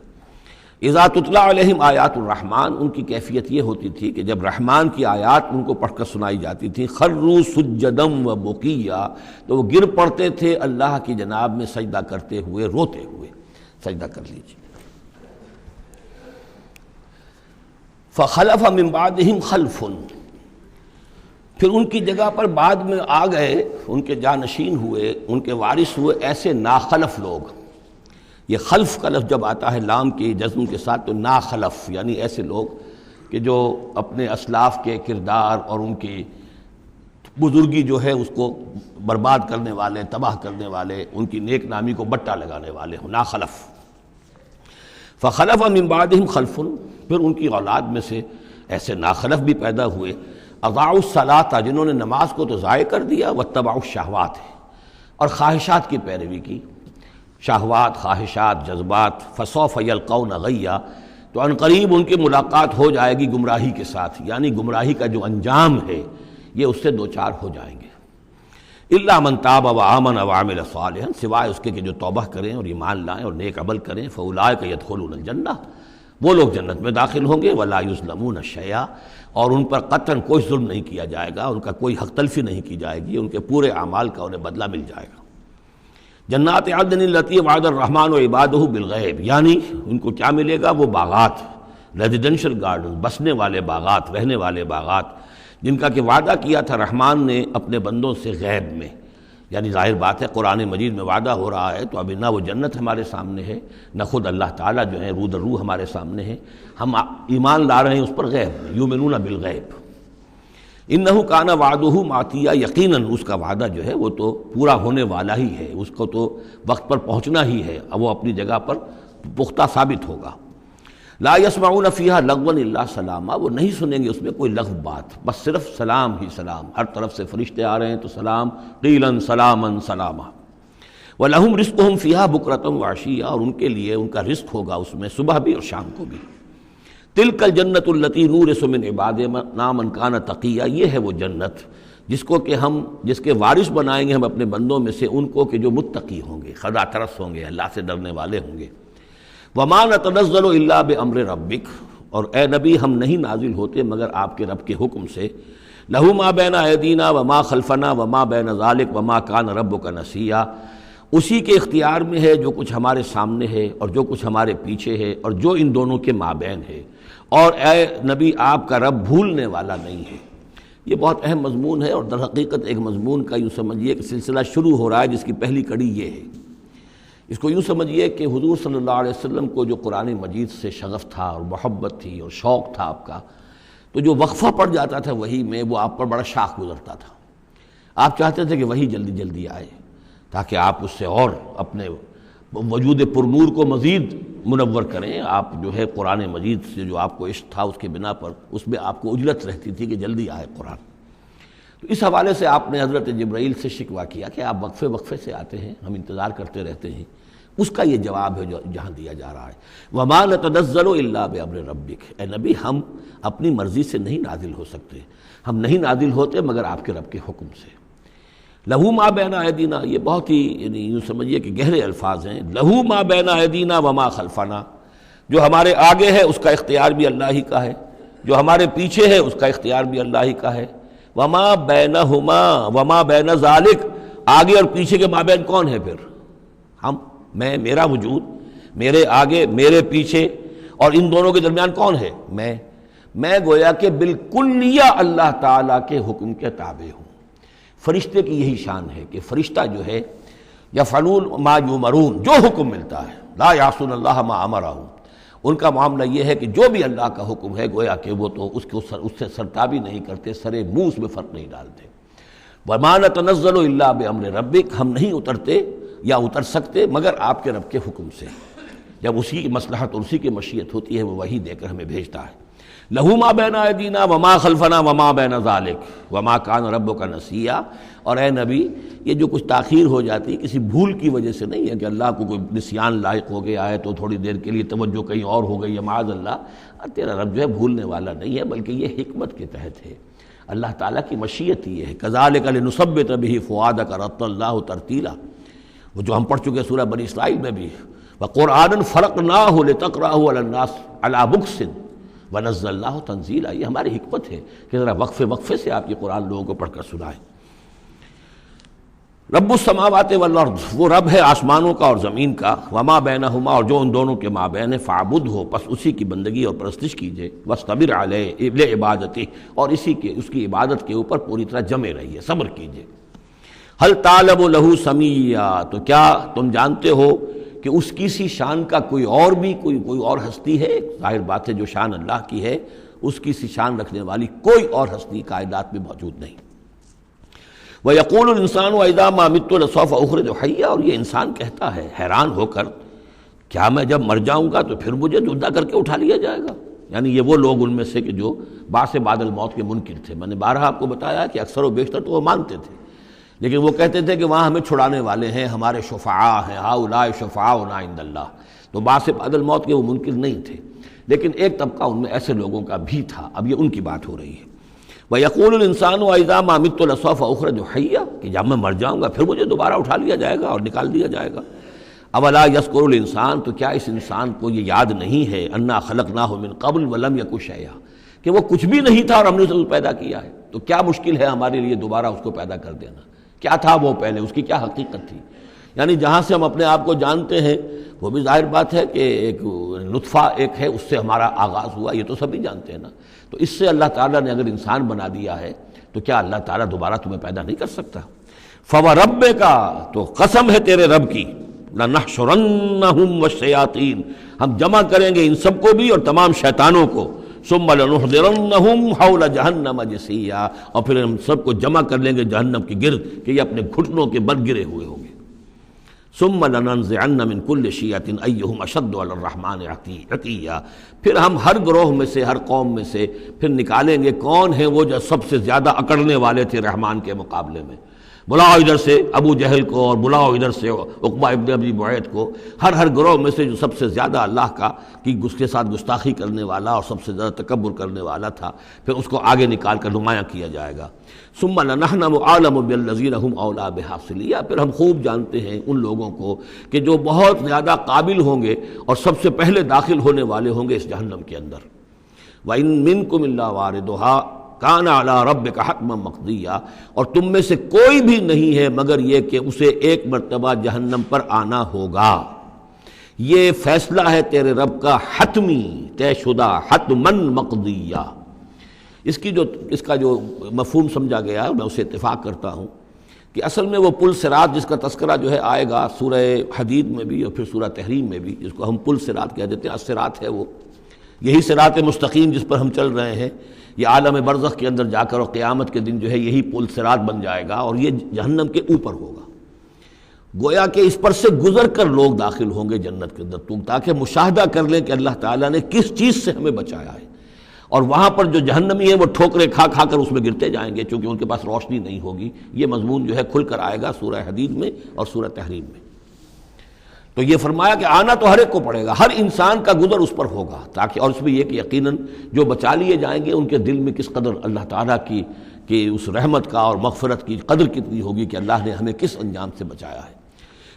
اذا تتلیٰ علیہم آیات الرحمن، ان کی کیفیت یہ ہوتی تھی کہ جب رحمان کی آیات ان کو پڑھ کر سنائی جاتی تھی، خروا سجدا و بکیا، تو وہ گر پڑتے تھے اللہ کی جناب میں سجدہ کرتے ہوئے، روتے ہوئے۔ سجدہ کر لیجیے۔ فخلف من بعدہم خلف، پھر ان کی جگہ پر بعد میں آ گئے، ان کے جانشین ہوئے، ان کے وارث ہوئے ایسے ناخلف لوگ۔ یہ خلف کا لفظ جب آتا ہے لام کے جزم کے ساتھ تو ناخلف، یعنی ایسے لوگ کہ جو اپنے اسلاف کے کردار اور ان کی بزرگی جو ہے اس کو برباد کرنے والے، تباہ کرنے والے، ان کی نیک نامی کو بٹا لگانے والے ہوں، ناخلف۔ فخلف من بعدہم خلف، پھر ان کی اولاد میں سے ایسے ناخلف بھی پیدا ہوئے، اضاعوا الصلاۃ، جنہوں نے نماز کو تو ضائع کر دیا، واتبعوا الشہوات، اور خواہشات کی پیروی کی، شہوات، خواہشات، جذبات، فسوف یلقون غیا، تو ان قریب ان کی ملاقات ہو جائے گی گمراہی کے ساتھ، یعنی گمراہی کا جو انجام ہے یہ اس سے دوچار ہو جائیں گے۔ الا من تاب وآمن وعمل صالحا، سوائے اس کے کہ جو توبہ کریں اور ایمان لائیں اور نیک عمل کریں، فاولئک يدخلون الجنہ، وہ لوگ جنت میں داخل ہوں گے، ولا یظلمون شیئا، اور ان پر قطعاً کوئی ظلم نہیں کیا جائے گا، ان کا کوئی حق تلفی نہیں کی جائے گی، ان کے پورے اعمال کا انہیں بدلہ مل جائے گا۔ جنات عدن التی وعد الرحمن وعبادہ بالغیب، یعنی ان کو کیا ملے گا؟ وہ باغات، ریزیڈینشل گارڈن، بسنے والے باغات، رہنے والے باغات، جن کا کہ وعدہ کیا تھا رحمان نے اپنے بندوں سے غیب میں، یعنی ظاہر بات ہے قرآن مجید میں وعدہ ہو رہا ہے تو ابھی نہ وہ جنت ہمارے سامنے ہے، نہ خود اللہ تعالیٰ جو ہے رو در رو ہمارے سامنے ہے، ہم ایمان لا رہے ہیں اس پر غیب میں، یؤمنون بالغیب۔ انہ کان وعدہ ماتیا، یقیناً اس کا وعدہ جو ہے وہ تو پورا ہونے والا ہی ہے، اس کو تو وقت پر پہنچنا ہی ہے، اب وہ اپنی جگہ پر پختہ ثابت ہوگا۔ لا یسمعون فیہا لغوا الا سلاما، وہ نہیں سنیں گے اس میں کوئی لغو بات، بس صرف سلام ہی سلام، ہر طرف سے فرشتے آ رہے ہیں تو سلام، قیلا سلاما سلاما۔ وَلَهُمْ رِزْقُهُمْ فِيهَا بُكْرَةً وَعَشِيًّا، اور ان کے لیے ان کا رزق ہوگا اس میں صبح بھی اور شام کو بھی۔ تِلْكَ الْجَنَّةُ الَّتِي نُورِثُ مِنْ عِبَادِنَا مَنْ كَانَ تَقِيًّا، یہ ہے وہ جنت جس کے وارث بنائیں گے ہم اپنے بندوں میں سے ان کو کہ جو متقی ہوں گے، خدا ترس ہوں گے، اللہ سے ڈرنے والے ہوں گے۔ وَمَا نَتَنَزَّلُ إِلَّا بِأَمْرِ رَبِّكَ، اور اے نبی ہم نہیں نازل ہوتے مگر آپ کے رب کے حکم سے۔ لَهُ مَا بَيْنَ أَيْدِينَا وَمَا خَلْفَنَا وَمَا بَيْنَ ذَلِكَ وَمَا كَانَ رَبُّكَ نَسِيًّا، اسی کے اختیار میں ہے جو کچھ ہمارے سامنے ہے اور جو کچھ ہمارے پیچھے ہے اور جو ان دونوں کے مابین ہے، اور اے نبی آپ کا رب بھولنے والا نہیں ہے۔ یہ بہت اہم مضمون ہے، اور در حقیقت ایک مضمون کا یوں سمجھیے کہ سلسلہ شروع ہو رہا ہے جس کی پہلی کڑی یہ ہے۔ اس کو یوں سمجھیے کہ حضور صلی اللہ علیہ وسلم کو جو قرآن مجید سے شغف تھا اور محبت تھی اور شوق تھا آپ کا، تو جو وقفہ پڑ جاتا تھا وہی میں، وہ آپ پر بڑا شاخ گزرتا تھا۔ آپ چاہتے تھے کہ وہی جلدی جلدی آئے تاکہ آپ اس سے اور اپنے وجود پرنور کو مزید منور کریں۔ آپ جو ہے قرآن مجید سے جو آپ کو عشق تھا اس کے بنا پر اس میں آپ کو اجلت رہتی تھی کہ جلدی آئے قرآن۔ تو اس حوالے سے آپ نے حضرت جبرائیل سے شکوہ کیا کہ آپ وقفے وقفے سے آتے ہیں، ہم انتظار کرتے رہتے ہیں۔ اس کا یہ جواب ہے جو جہاں دیا جا رہا ہے، وَمَا نَتَنَزَّلُ إِلَّا بِأَمْرِ رَبِّكَ، اے نبی ہم اپنی مرضی سے نہیں نازل ہو سکتے، ہم نہیں نازل ہوتے مگر آپ کے رب کے حکم سے۔ لَهُ مَا بَيْنَ أَيْدِينَا، یہ بہت ہی یعنی یوں سمجھیے کہ گہرے الفاظ ہیں۔ لَهُ مَا بَيْنَ أَيْدِينَا وَمَا خَلْفَنَا، جو ہمارے آگے ہے اس کا اختیار بھی اللہ ہی کا ہے، جو ہمارے پیچھے ہے اس کا اختیار بھی اللہ ہی کا ہے۔ وَمَا بَيْنَهُمَا وَمَا بَيْنَ ذَلِكَ، آگے اور پیچھے کے مابین کون ہے پھر؟ ہم، میں، میرا وجود، میرے آگے میرے پیچھے، اور ان دونوں کے درمیان کون ہے؟ میں گویا کہ بالکلیہ اللہ تعالیٰ کے حکم کے تابع ہوں۔ فرشتے کی یہی شان ہے کہ فرشتہ جو ہے یفعلون ما یؤمرون، جو حکم ملتا ہے، لا یعصون اللہ ما امرہم، ان کا معاملہ یہ ہے کہ جو بھی اللہ کا حکم ہے گویا کہ وہ تو اس سے سرتابی نہیں کرتے، سرے منہ اس میں فرق نہیں ڈالتے۔ وَمَا نَتَنَزَّلُ إِلَّا بِأَمْرِ رَبِّكَ، ہم نہیں اترتے یا اتر سکتے مگر آپ کے رب کے حکم سے، جب اسی کی مصلحت اور اسی کی مشیت ہوتی ہے وہ وحی دے کر ہمیں بھیجتا ہے۔ لَهُ مَا بَيْنَ أَيْدِينَا وَمَا خَلْفَنَا وَمَا بَيْنَ ذَلِكَ وَمَا كَانَ رَبُّكَ نَسِيًّا، اور اے نبی یہ جو کچھ تاخیر ہو جاتی کسی بھول کی وجہ سے نہیں ہے کہ اللہ کو کوئی نسیان لاحق ہو گیا ہے تو تھوڑی دیر کے لیے توجہ کہیں اور ہو گئی ہے، معاذ اللہ، تیرا رب جو ہے بھولنے والا نہیں ہے بلکہ یہ حکمت کے تحت ہے، اللہ تعالیٰ کی مشیت یہ ہے۔ كَذَلِكَ لِنُثَبِّتَ بِهِ فُؤَادَكَ رَتَّلَ اللَّهُ تَرْتِيلًا، وہ جو ہم پڑھ چکے سورہ بنی اسرائیل میں بھی، وَقُرْآنًا فَرَقْنَاهُ لِتَقْرَأَهُ عَلَى النَّاسِ عَلَى مُكْثٍ وَنَزَّلْنَاهُ تَنزِيلًا، یہ ہماری حکمت ہے کہ ذرا وقفے سے آپ یہ قرآن لوگوں کو پڑھ کر سنائیں۔ رب السماوات والارض، وہ رب ہے آسمانوں کا اور زمین کا، وما بینہما، اور جو ان دونوں کے مابین ہے، فاعبدہ، پس اسی کی بندگی اور پرستش کیجئے، واصطبر علیہ لعبادتہ، اور اس کی عبادت کے اوپر پوری طرح جمے رہیے، صبر کیجئے۔ ہل تعلم لہ سمیہ، تو کیا تم جانتے ہو کہ اس کی سی شان کا کوئی اور بھی کوئی اور ہستی ہے؟ ظاہر بات ہے جو شان اللہ کی ہے اس کی سی شان رکھنے والی کوئی اور ہستی کائنات میں موجود نہیں۔ وَيَقُولُ الْإِنسَانُ وَإِذَا مَا مِتُّ لَسَوْفَ أُخْرَجُ حَيًّا، اور یہ انسان کہتا ہے حیران ہو کر، کیا میں جب مر جاؤں گا تو پھر مجھے زندہ کر کے اٹھا لیا جائے گا؟ یعنی یہ وہ لوگ ان میں سے کہ جو بعث بعد الموت کے منکر تھے۔ میں نے بارہا آپ کو بتایا کہ اکثر و بیشتر تو وہ مانتے تھے، لیکن وہ کہتے تھے کہ وہاں ہمیں چھڑانے والے ہیں، ہمارے شفعاء ہیں، ہؤلاء شفعاؤنا عند اللہ، تو بعث بعد الموت کے وہ منکر نہیں تھے، لیکن ایک طبقہ ان میں ایسے لوگوں کا بھی تھا۔ اب یہ ان کی بات ہو رہی ہے۔ وَيَقُولُ الْإِنسَانُ وَإِذَا مَا مِتُّ لَسَوْفَ أُخْرَجُ حَيًّا، کہ جب میں مر جاؤں گا پھر مجھے دوبارہ اٹھا لیا جائے گا اور نکال دیا جائے گا۔ أَوَلَا يَذْكُرُ الْإِنسَانُ، تو کیا اس انسان کو یہ یاد نہیں ہے، أَنَّا خَلَقْنَاهُ مِن قَبْلُ وَلَمْ يَكُ شَيْئًا، کہ وہ کچھ بھی نہیں تھا اور ہم نے اسے پیدا کیا ہے، تو کیا مشکل ہے ہمارے لیے دوبارہ اس کو پیدا کر دینا؟ کیا تھا وہ پہلے، اس کی کیا حقیقت تھی؟ یعنی جہاں سے ہم اپنے آپ کو جانتے ہیں وہ بھی ظاہر بات ہے کہ ایک نطفہ ایک ہے، اس سے ہمارا آغاز ہوا، یہ تو سبھی جانتے ہیں نا۔ تو اس سے اللہ تعالیٰ نے اگر انسان بنا دیا ہے تو کیا اللہ تعالیٰ دوبارہ تمہیں پیدا نہیں کر سکتا؟ فوربک، تو قسم ہے تیرے رب کی، لنحشرنہم والشیاطین، ہم جمع کریں گے ان سب کو بھی اور تمام شیطانوں کو، ثم لنحضرنہم حول جہنم جثیا، اور پھر ہم سب کو جمع کر لیں گے جہنم کے گرد کہ یہ اپنے گھٹنوں کے بل گرے ہوئے ہوں گے۔ ثم لننزعن من كل شیعۃ ایہم اشد علی الرحمن عتیا، پھر ہم ہر گروہ میں سے، ہر قوم میں سے پھر نکالیں گے کون ہیں وہ جو سب سے زیادہ اکڑنے والے تھے رحمان کے مقابلے میں۔ بلاؤ ادھر سے ابو جہل کو اور بلاؤ ادھر سے عقبہ ابن ابی معیط کو، ہر گروہ میں سے جو سب سے زیادہ اللہ کا کی اس کے ساتھ گستاخی کرنے والا اور سب سے زیادہ تکبر کرنے والا تھا، پھر اس کو آگے نکال کر نمایاں کیا جائے گا۔ ثم لنحن اعلم بالذین هم اولی بحاصلیا، پھر ہم خوب جانتے ہیں ان لوگوں کو کہ جو بہت زیادہ قابل ہوں گے اور سب سے پہلے داخل ہونے والے ہوں گے اس جہنم کے اندر۔ وَإِن مِّنكُمْ إِلَّا وَارِدُهَا کان علی ربک حتما مقضیا، اور تم میں سے کوئی بھی نہیں ہے مگر یہ کہ اسے ایک مرتبہ جہنم پر آنا ہوگا، یہ فیصلہ ہے تیرے رب کا حتمی، طے شدہ، حتما مقضیا۔ اس کا جو مفہوم سمجھا گیا میں اسے اتفاق کرتا ہوں کہ اصل میں وہ پل صراط جس کا تذکرہ جو ہے آئے گا سورہ حدید میں بھی اور پھر سورہ تحریم میں بھی، جس کو ہم پل صراط کہہ دیتے ہیں، الصراط ہے وہ، یہی صراط مستقیم جس پر ہم چل رہے ہیں، یہ عالم برزخ کے اندر جا کر اور قیامت کے دن جو ہے یہی پل صراط بن جائے گا اور یہ جہنم کے اوپر ہوگا، گویا کہ اس پر سے گزر کر لوگ داخل ہوں گے جنت کے اندر، تاکہ مشاہدہ کر لیں کہ اللہ تعالیٰ نے کس چیز سے ہمیں بچایا ہے۔ اور وہاں پر جو جہنمی ہیں وہ ٹھوکریں کھا کھا کر اس میں گرتے جائیں گے چونکہ ان کے پاس روشنی نہیں ہوگی۔ یہ مضمون جو ہے کھل کر آئے گا سورہ حدید میں اور سورہ تحریم میں۔ تو یہ فرمایا کہ آنا تو ہر ایک کو پڑے گا، ہر انسان کا گزر اس پر ہوگا، تاکہ اور اس میں یہ کہ یقیناً جو بچا لیے جائیں گے ان کے دل میں کس قدر اللہ تعالیٰ کی کہ اس رحمت کا اور مغفرت کی قدر کتنی ہوگی کہ اللہ نے ہمیں کس انجام سے بچایا ہے۔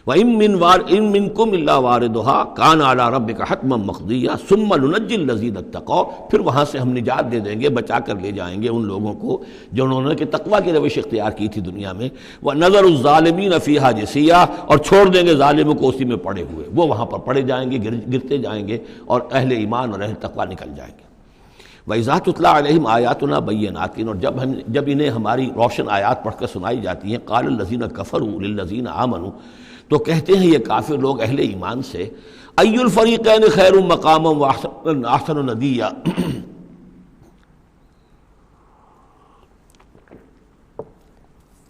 وَإِن مِّنكُمْ إِلَّا وَارِدُهَا كَانَ عَلَىٰ رَبِّكَ حَتْمًا مَقْضِيًّا ثُمَّ نُنَجِّي الَّذِينَ اتَّقَوْا، پھر وہاں سے ہم نجات دے دیں گے، بچا کر لے جائیں گے ان لوگوں کو جنہوں نے کہ تقویٰ کی روش اختیار کی تھی دنیا میں، وَنَذَرُ الظَّالِمِينَ فِيهَا جِثِيًّا، اور چھوڑ دیں گے ظالموں کو اسی میں پڑے ہوئے، وہ وہاں پر پڑے جائیں گے، گرتے جائیں گے اور اہل ایمان اور اہل تقویٰ نکل جائیں گے۔ وَإِذَا تُتْلَىٰ عَلَيْهِمْ آيَاتُنَا بَيِّنَاتٍ، اور جب انہیں ہماری روشن آیات پڑھ کر سنائی جاتی ہیں، قَالَ الَّذِينَ كَفَرُوا لِلَّذِينَ آمَنُوا، تو کہتے ہیں یہ کافر لوگ اہل ایمان سے، اَيُّ الْفَرِيقَيْنِ خَيْرٌ مَقَامًا وَأَحْسَنُ نَدِيًّا،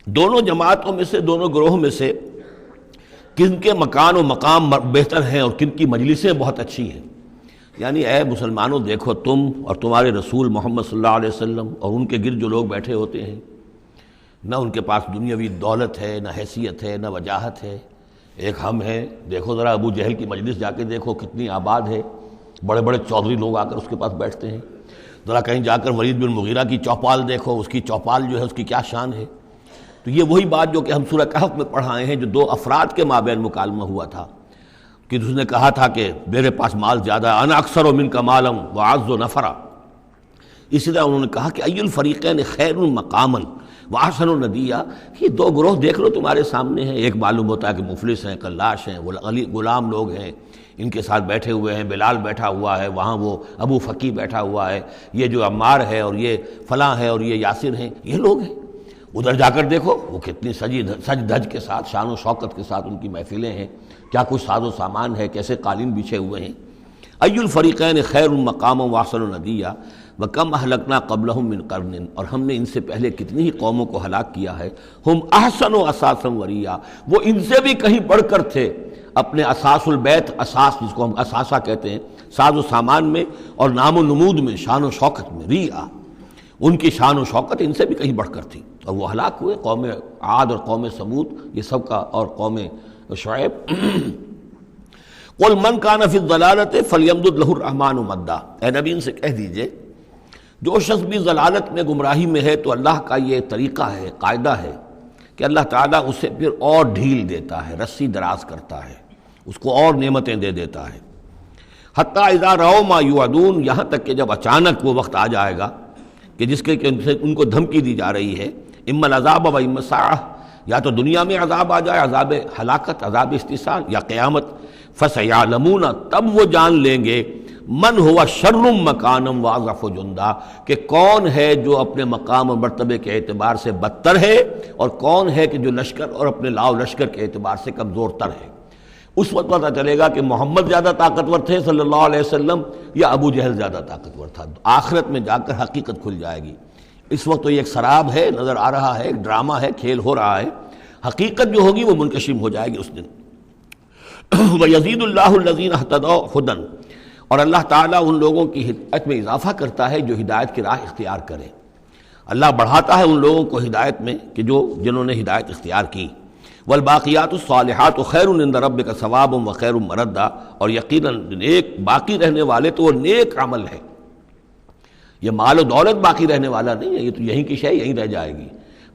دونوں جماعتوں میں سے، دونوں گروہوں میں سے کن کے مکان و مقام بہتر ہیں اور کن کی مجلسیں بہت اچھی ہیں۔ یعنی اے مسلمانوں دیکھو، تم اور تمہارے رسول محمد صلی اللہ علیہ وسلم اور ان کے گرد جو لوگ بیٹھے ہوتے ہیں، نہ ان کے پاس دنیاوی دولت ہے، نہ حیثیت ہے، نہ وجاہت ہے، ایک ہم ہیں۔ دیکھو ذرا ابو جہل کی مجلس جا کے دیکھو کتنی آباد ہے، بڑے بڑے چودھری لوگ آ کر اس کے پاس بیٹھتے ہیں۔ ذرا کہیں جا کر ولید بن مغیرہ کی چوپال دیکھو، اس کی چوپال جو ہے اس کی کیا شان ہے۔ تو یہ وہی بات جو کہ ہم سورہ کہف میں پڑھائے ہیں، جو دو افراد کے مابین مکالمہ ہوا تھا کہ اس نے کہا تھا کہ میرے پاس مال زیادہ ہے، انا اکثر منک مالا واعز نفرا۔ اسی طرح انہوں نے کہا کہ ای الفریقین خیر مقاما واحسن ندیا، یہ دو گروہ دیکھ لو تمہارے سامنے ہیں، ایک معلوم ہوتا ہے کہ مفلس ہیں، قلاش ہیں، غلام لوگ ہیں، ان کے ساتھ بیٹھے ہوئے ہیں، بلال بیٹھا ہوا ہے، وہاں وہ ابو فقی بیٹھا ہوا ہے، یہ جو عمار ہے اور یہ فلاں ہے اور یہ یاسر ہیں، یہ لوگ ہیں۔ ادھر جا کر دیکھو وہ کتنی سج دھج کے ساتھ، شان و شوکت کے ساتھ ان کی محفلیں ہیں، کیا کچھ ساز و سامان ہے، کیسے قالین بچھے ہوئے ہیں۔ ای الفریقین خیر مقاما واحسن ندیا وکم اہلکنا قبلہم من قرن، اور ہم نے ان سے پہلے کتنی ہی قوموں کو ہلاک کیا ہے، ہم احسن و اساسا وریا، وہ ان سے بھی کہیں بڑھ کر تھے اپنے اساس البیت، اساس جس کو ہم اساسہ کہتے ہیں، ساز و سامان میں اور نام و نمود میں، شان و شوکت میں، ریا، ان کی شان و شوکت ان سے بھی کہیں بڑھ کر تھی، اور وہ ہلاک ہوئے۔ قوم عاد اور قوم سمود یہ سب کا، اور قوم شعیب۔ قل من کان فی الضلالۃ فلیمدد لہ الرحمن مدا، اے نبی ان سے کہہ دیجئے جو شخص بھی ضلالت میں، گمراہی میں ہے، تو اللہ کا یہ طریقہ ہے، قاعدہ ہے کہ اللہ تعالیٰ اسے پھر اور ڈھیل دیتا ہے، رسی دراز کرتا ہے، اس کو اور نعمتیں دے دیتا ہے۔ حتیٰ اذا رأوا ما یوعدون، یہاں تک کہ جب اچانک وہ وقت آ جائے گا کہ جس کے ان کو دھمکی دی جا رہی ہے، اما العذاب و اما الساعہ، یا تو دنیا میں عذاب آ جائے، عذاب ہلاکت، عذاب استحصال، یا قیامت، فسیعلمون، تب وہ جان لیں گے، من ہوا شر مکانم واضف جندا، کہ کون ہے جو اپنے مقام اور مرتبے کے اعتبار سے بدتر ہے اور کون ہے کہ جو لشکر اور اپنے لاؤ لشکر کے اعتبار سے کمزور تر ہے۔ اس وقت پتہ چلے گا کہ محمد زیادہ طاقتور تھے صلی اللہ علیہ وسلم یا ابو جہل زیادہ طاقتور تھا۔ آخرت میں جا کر حقیقت کھل جائے گی۔ اس وقت تو یہ ایک سراب ہے، نظر آ رہا ہے، ایک ڈرامہ ہے، کھیل ہو رہا ہے۔ حقیقت جو ہوگی وہ منکشف ہو جائے گی اس دن۔ وَيَزِيدُ اللَّهُ الَّذِينَ اهْتَدَوْا هُدًى، اور اللہ تعالیٰ ان لوگوں کی ہدایت میں اضافہ کرتا ہے جو ہدایت کی راہ اختیار کریں۔ اللہ بڑھاتا ہے ان لوگوں کو ہدایت میں کہ جنہوں نے ہدایت اختیار کی۔ والباقیات الصالحات خیر عند ربک ثوابا وخیر مردا، اور یقیناً نیک باقی رہنے والے تو وہ نیک عمل ہے۔ یہ مال و دولت باقی رہنے والا نہیں ہے، یہ تو یہیں کی شے یہیں رہ جائے گی۔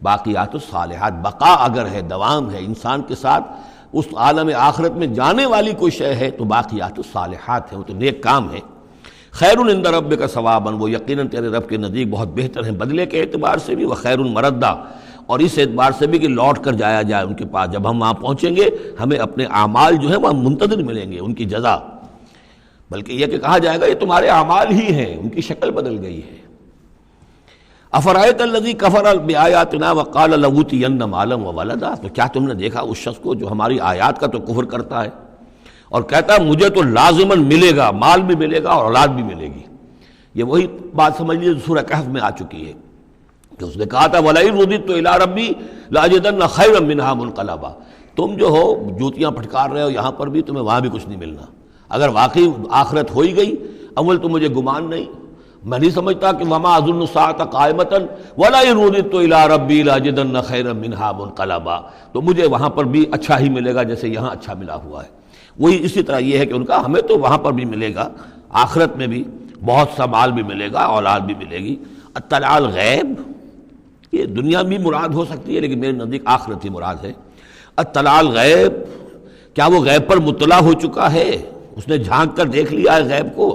باقیات الصالحات، بقا اگر ہے، دوام ہے انسان کے ساتھ، اس عالم آخرت میں جانے والی کوئی شے ہے تو باقیات الصالحات ہے، وہ تو نیک کام ہے۔ خیر عند ربک ثوابا، وہ یقیناً تیرے رب کے نزدیک بہت بہتر ہیں بدلے کے اعتبار سے بھی، وخیر مردا، اور اس اعتبار سے بھی کہ لوٹ کر جایا جائے ان کے پاس۔ جب ہم وہاں پہنچیں گے ہمیں اپنے اعمال جو ہیں وہ منتظر ملیں گے، ان کی جزا، بلکہ یہ کہ کہا جائے گا یہ تمہارے اعمال ہی ہیں، ان کی شکل بدل گئی ہے۔ افرأیت الذی کفر بآیاتنا وقال لأوتین مالا وولدا، تو کیا تم نے دیکھا اس شخص کو جو ہماری آیات کا تو کفر کرتا ہے اور کہتا ہے مجھے تو لازماً ملے گا، مال بھی ملے گا اور اولاد بھی ملے گی۔ یہ وہی بات سمجھ لیجیے جو سورہ کہف میں آ چکی ہے کہ اس نے کہا تھا وَلَئِن رُدِدتُّ إِلَىٰ رَبِّي لَأَجِدَنَّ خَيْرًا مِنْهَا مُنْقَلَبًا، تم جو ہو جوتیاں پھٹکار رہے ہو یہاں پر بھی، تمہیں وہاں بھی کچھ نہیں ملنا۔ اگر واقعی آخرت ہو ہی گئی، اول تو مجھے گمان نہیں، میں نہیں سمجھتا کہ وَمَا أَظُنُّ السَّاعَةَ قَائِمَةً وَلَئِن رُدِدتُّ إِلَىٰ رَبِّي لَأَجِدَنَّ خَيْرًا مِنْهَا مُنْقَلَبًا، تو مجھے وہاں پر بھی اچھا ہی ملے گا جیسے یہاں اچھا ملا ہوا ہے۔ وہی اسی طرح یہ ہے کہ ان کا ہمیں تو وہاں پر بھی ملے گا، آخرت میں بھی بہت سا مال بھی ملے گا، اولاد بھی ملے گی۔ اطلاع الغیب، یہ دنیا بھی مراد ہو سکتی ہے لیکن میرے نزدیک آخرت ہی مراد ہے۔ اطلاع الغیب، کیا وہ غیب پر مطلع ہو چکا ہے، اس نے جھانک کر دیکھ لیا ہے غیب کو؟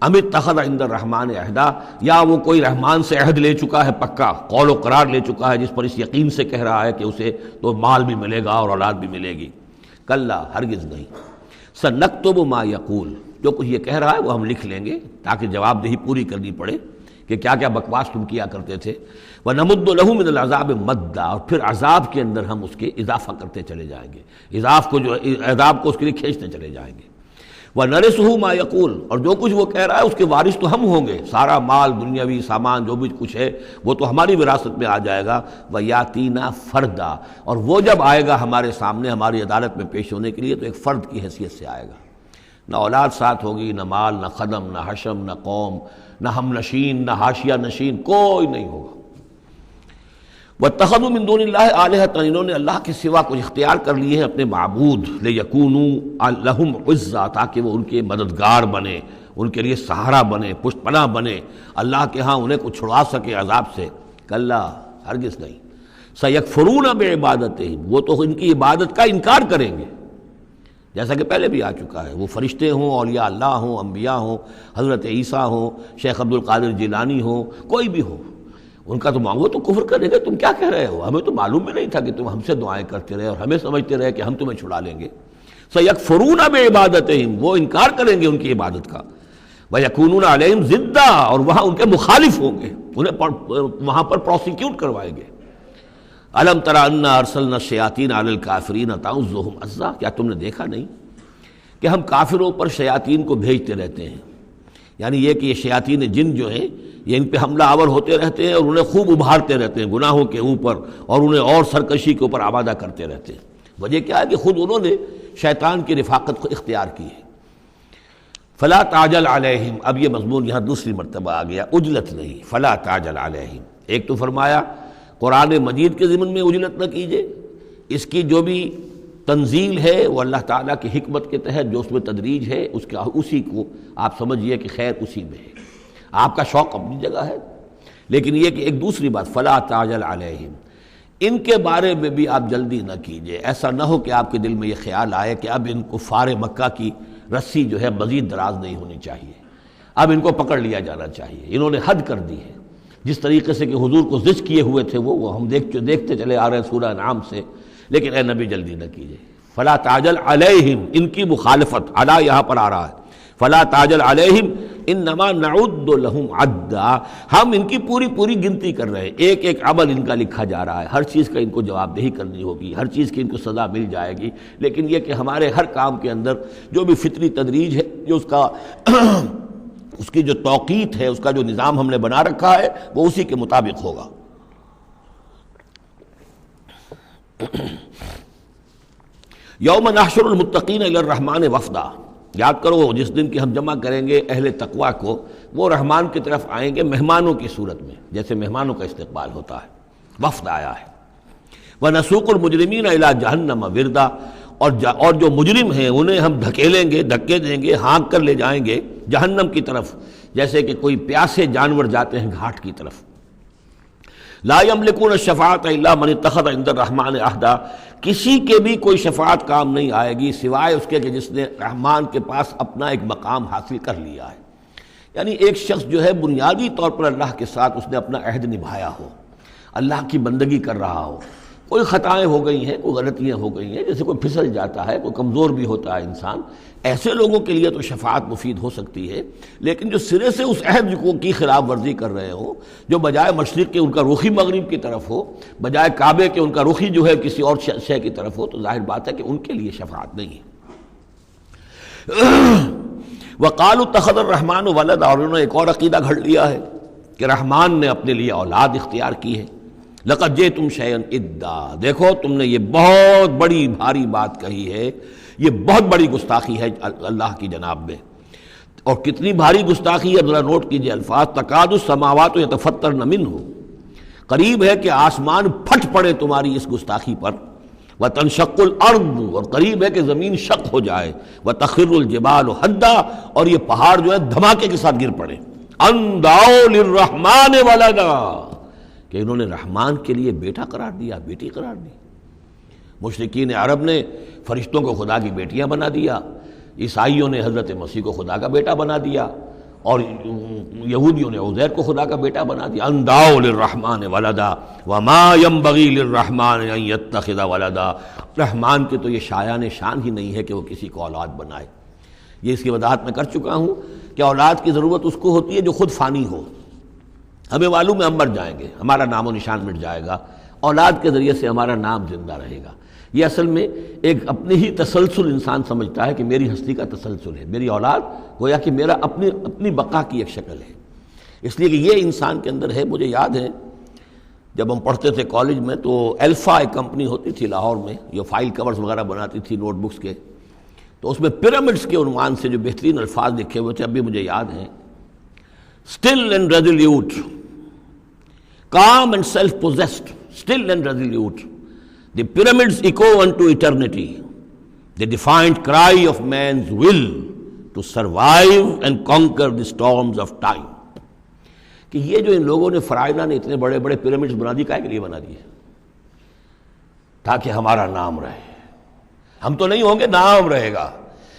ام اتخذ عند الرحمن عہدا، یا وہ کوئی رحمان سے عہد لے چکا ہے، پکا قول و قرار لے چکا ہے جس پر اس یقین سے کہہ رہا ہے کہ اسے تو مال بھی ملے گا اور اولاد بھی ملے گی۔ کلا، ہرگز نہیں۔ سنکتب ما یقول، جو کچھ یہ کہہ رہا ہے وہ ہم لکھ لیں گے تاکہ جواب دہی پوری کرنی پڑے کہ کیا کیا بکواس تم کیا کرتے تھے۔ وَنَمُدُّ لَهُ مِنَ الْعَذَابِ مَدًّا، اور پھر عذاب کے اندر ہم اس کے اضافہ کرتے چلے جائیں گے، عذاب کو اس کے لیے کھینچتے چلے جائیں گے۔ وَنَرِثُهُ مَا يَقُولُ، اور جو کچھ وہ کہہ رہا ہے اس کے وارث تو ہم ہوں گے، سارا مال دنیاوی سامان جو بھی کچھ ہے وہ تو ہماری وراثت میں آ جائے گا۔ وَيَأْتِينَا فَرْدًا، اور وہ جب آئے گا ہمارے سامنے ہماری عدالت میں پیش ہونے کے لیے تو ایک فرد کی حیثیت سے آئے گا، نہ اولاد ساتھ ہوگی، نہ مال، نہ خدم، نہ حشم، نہ قوم، نہ ہم نشین، نہ حاشیہ نشین، کوئی نہیں ہوگا۔ وَاتَّخَذُوا مِن دُونِ اللَّهِ آلِهَةً، انہوں نے اللہ کے سوا کچھ اختیار کر لیے ہیں اپنے معبود، لِيَكُونُوا لَهُمْ عِزًّا، تاکہ وہ ان کے مددگار بنے، ان کے لیے سہارا بنے، پشت پناہ بنے، اللہ کے ہاں انہیں کچھ چھڑا سکے عذاب سے۔ کلا، ہرگز نہیں۔ سَيَكْفُرُونَ بِعِبَادَتِهِمْ، وہ تو ان کی عبادت کا انکار کریں گے، جیسا کہ پہلے بھی آ چکا ہے۔ وہ فرشتے ہوں، اولیاء اللہ ہوں، انبیاء ہوں، حضرت عیسیٰ ہوں، شیخ عبد القادر جیلانی ہوں، کوئی بھی ہو، ان کا تو وہ تو کفر کریں گے، تم کیا کہہ رہے ہو، ہمیں تو معلوم بھی نہیں تھا کہ تم ہم سے دعائیں کرتے رہے اور ہمیں سمجھتے رہے کہ ہم تمہیں چھڑا لیں گے۔ سَيَكْفُرُونَ بِعِبَادَتِهِمْ، وہ انکار کریں گے ان کی عبادت کا۔ وَيَكُونُونَ عَلَيْهِمْ ضِدًّا، اور وہاں ان کے مخالف ہوں گے، انہیں وہاں پر پروسیکیوٹ کروائیں گے۔ أَلَمْ تَرَ أَنَّا أَرْسَلْنَا الشَّيَاطِينَ عَلَى الْكَافِرِينَ تَعُزُّهُمْ عَزًّا، کیا تم نے دیکھا نہیں کہ ہم کافروں پر شیاطین کو بھیجتے رہتے ہیں، یعنی یہ کہ یہ شیاطین جن جو ہیں یہ ان پہ حملہ آور ہوتے رہتے ہیں اور انہیں خوب ابھارتے رہتے ہیں گناہوں کے اوپر، اور انہیں اور سرکشی کے اوپر آمادہ کرتے رہتے ہیں۔ وجہ کیا ہے کہ خود انہوں نے شیطان کی رفاقت کو اختیار کی ہے۔ فلا تعجل علیہم، اب یہ مضمون یہاں دوسری مرتبہ آ گیا، عجلت نہیں، فلا تعجل علیہم۔ ایک تو فرمایا قرآن مجید کے ضمن میں عجلت نہ کیجیے، اس کی جو بھی تنزیل ہے وہ اللہ تعالیٰ کی حکمت کے تحت جو اس میں تدریج ہے اسی کو آپ سمجھیے کہ خیر اسی میں ہے، آپ کا شوق اپنی جگہ ہے، لیکن یہ کہ ایک دوسری بات فلا تعجل علیہم، ان کے بارے میں بھی آپ جلدی نہ کیجیے۔ ایسا نہ ہو کہ آپ کے دل میں یہ خیال آئے کہ اب ان کفار مکہ کی رسی جو ہے مزید دراز نہیں ہونی چاہیے، اب ان کو پکڑ لیا جانا چاہیے، انہوں نے حد کر دی ہے۔ جس طریقے سے کہ حضور کو زج کیے ہوئے تھے وہ ہم دیکھتے چلے آ رہے ہیں سورہ انعام سے، لیکن اے نبی جلدی نہ کیجیے۔ فلا تعجل علیہم، ان کی مخالفت، علی یہاں پر آ رہا ہے، فلا تعجل علیہم انما نعد لہم عدا، ہم ان کی پوری پوری گنتی کر رہے ہیں، ایک ایک عمل ان کا لکھا جا رہا ہے، ہر چیز کا ان کو جواب دہی کرنی ہوگی، ہر چیز کی ان کو سزا مل جائے گی، لیکن یہ کہ ہمارے ہر کام کے اندر جو بھی فطری تدریج ہے، جو اس کا اس کی جو توقیت ہے، اس کا جو نظام ہم نے بنا رکھا ہے، وہ اسی کے مطابق ہوگا۔ یوم نحشر المتقین الی الرحمن وفدا، یاد کرو جس دن کی ہم جمع کریں گے اہل تقویٰ کو، وہ رحمان کی طرف آئیں گے مہمانوں کی صورت میں، جیسے مہمانوں کا استقبال ہوتا ہے، وفد آیا ہے۔ وَنَسُوقُ الْمُجْرِمِينَ إِلَىٰ جَهَنَّمَ وِرْدًا، اور جو مجرم ہیں انہیں ہم دھکیلیں گے، دھکے دیں گے، ہانک کر لے جائیں گے جہنم کی طرف، جیسے کہ کوئی پیاسے جانور جاتے ہیں گھاٹ کی طرف۔ لا یملکون الشفاعۃ الا من اتخذ عند الرحمن عہدا، کسی کے بھی کوئی شفاعت کام نہیں آئے گی سوائے اس کے کہ جس نے رحمان کے پاس اپنا ایک مقام حاصل کر لیا ہے، یعنی ایک شخص جو ہے بنیادی طور پر اللہ کے ساتھ اس نے اپنا عہد نبھایا ہو، اللہ کی بندگی کر رہا ہو، کوئی خطائیں ہو گئی ہیں، کوئی غلطیاں ہو گئی ہیں، جیسے کوئی پھسل جاتا ہے، کوئی کمزور بھی ہوتا ہے انسان، ایسے لوگوں کے لیے تو شفاعت مفید ہو سکتی ہے، لیکن جو سرے سے اس عہد کی خلاف ورزی کر رہے ہوں، جو بجائے مشرق کے ان کا رخی مغرب کی طرف ہو، بجائے کعبے کے ان کا رخی جو ہے کسی اور شے کی طرف ہو، تو ظاہر بات ہے کہ ان کے لیے شفاعت نہیں ہے۔ وقالوا اتخذ الرحمن ولدا، اور انہوں نے ایک اور عقیدہ گھڑ لیا ہے کہ رحمان نے اپنے لیے اولاد اختیار کی ہے۔ لقد جئتم شیئا ادا، دیکھو تم نے یہ بہت بڑی بھاری بات کہی ہے، یہ بہت بڑی گستاخی ہے اللہ کی جناب میں، اور کتنی بھاری گستاخی ہے ذرا نوٹ کیجئے الفاظ، تکاد السماوات یتفطرن منہ، قریب ہے کہ آسمان پھٹ پڑے تمہاری اس گستاخی پر، وتنشق الارض، اور قریب ہے کہ زمین شق ہو جائے، وتخر الجبال حدا، اور یہ پہاڑ جو ہے دھماکے کے ساتھ گر پڑے، ان دعوا للرحمن ولدا، کہ انہوں نے رحمان کے لیے بیٹا قرار دیا، بیٹی قرار دی۔ مشرکین عرب نے فرشتوں کو خدا کی بیٹیاں بنا دیا، عیسائیوں نے حضرت مسیح کو خدا کا بیٹا بنا دیا، اور یہودیوں نے عزیر کو خدا کا بیٹا بنا دیا۔ ان دعوا للرحمن ولدا وما ينبغي للرحمن ان يتخذ ولدا، رحمان کے تو یہ شایان شان ہی نہیں ہے کہ وہ کسی کو اولاد بنائے۔ یہ اس کی وضاحت میں کر چکا ہوں کہ اولاد کی ضرورت اس کو ہوتی ہے جو خود فانی ہو، ہمیں معلوم ہے ہم مر جائیں گے، ہمارا نام و نشان مٹ جائے گا، اولاد کے ذریعے سے ہمارا نام زندہ رہے گا۔ یہ اصل میں ایک اپنے ہی تسلسل انسان سمجھتا ہے کہ میری ہستی کا تسلسل ہے، میری اولاد گویا کہ میرا اپنی بقا کی ایک شکل ہے، اس لیے کہ یہ انسان کے اندر ہے۔ مجھے یاد ہے جب ہم پڑھتے تھے کالج میں تو الفا ایک کمپنی ہوتی تھی لاہور میں، جو فائل کورز وغیرہ بناتی تھی نوٹ بکس کے، تو اس میں پیرامڈس کے عنوان سے جو بہترین الفاظ لکھے ہوئے تھے اب بھی مجھے یاد ہیں، still and resolute, calm and self-possessed, still and resolute, the pyramids echo unto eternity, the defiant cry of man's will to survive and conquer the storms of time۔ کہ یہ جو ان لوگوں نے فرائضہ نے اتنے بڑے بڑے پیرامڈز بنا دی، کائے کے لیے بنا دیے؟ تاکہ ہمارا نام رہے، ہم تو نہیں ہوں گے، نام رہے گا۔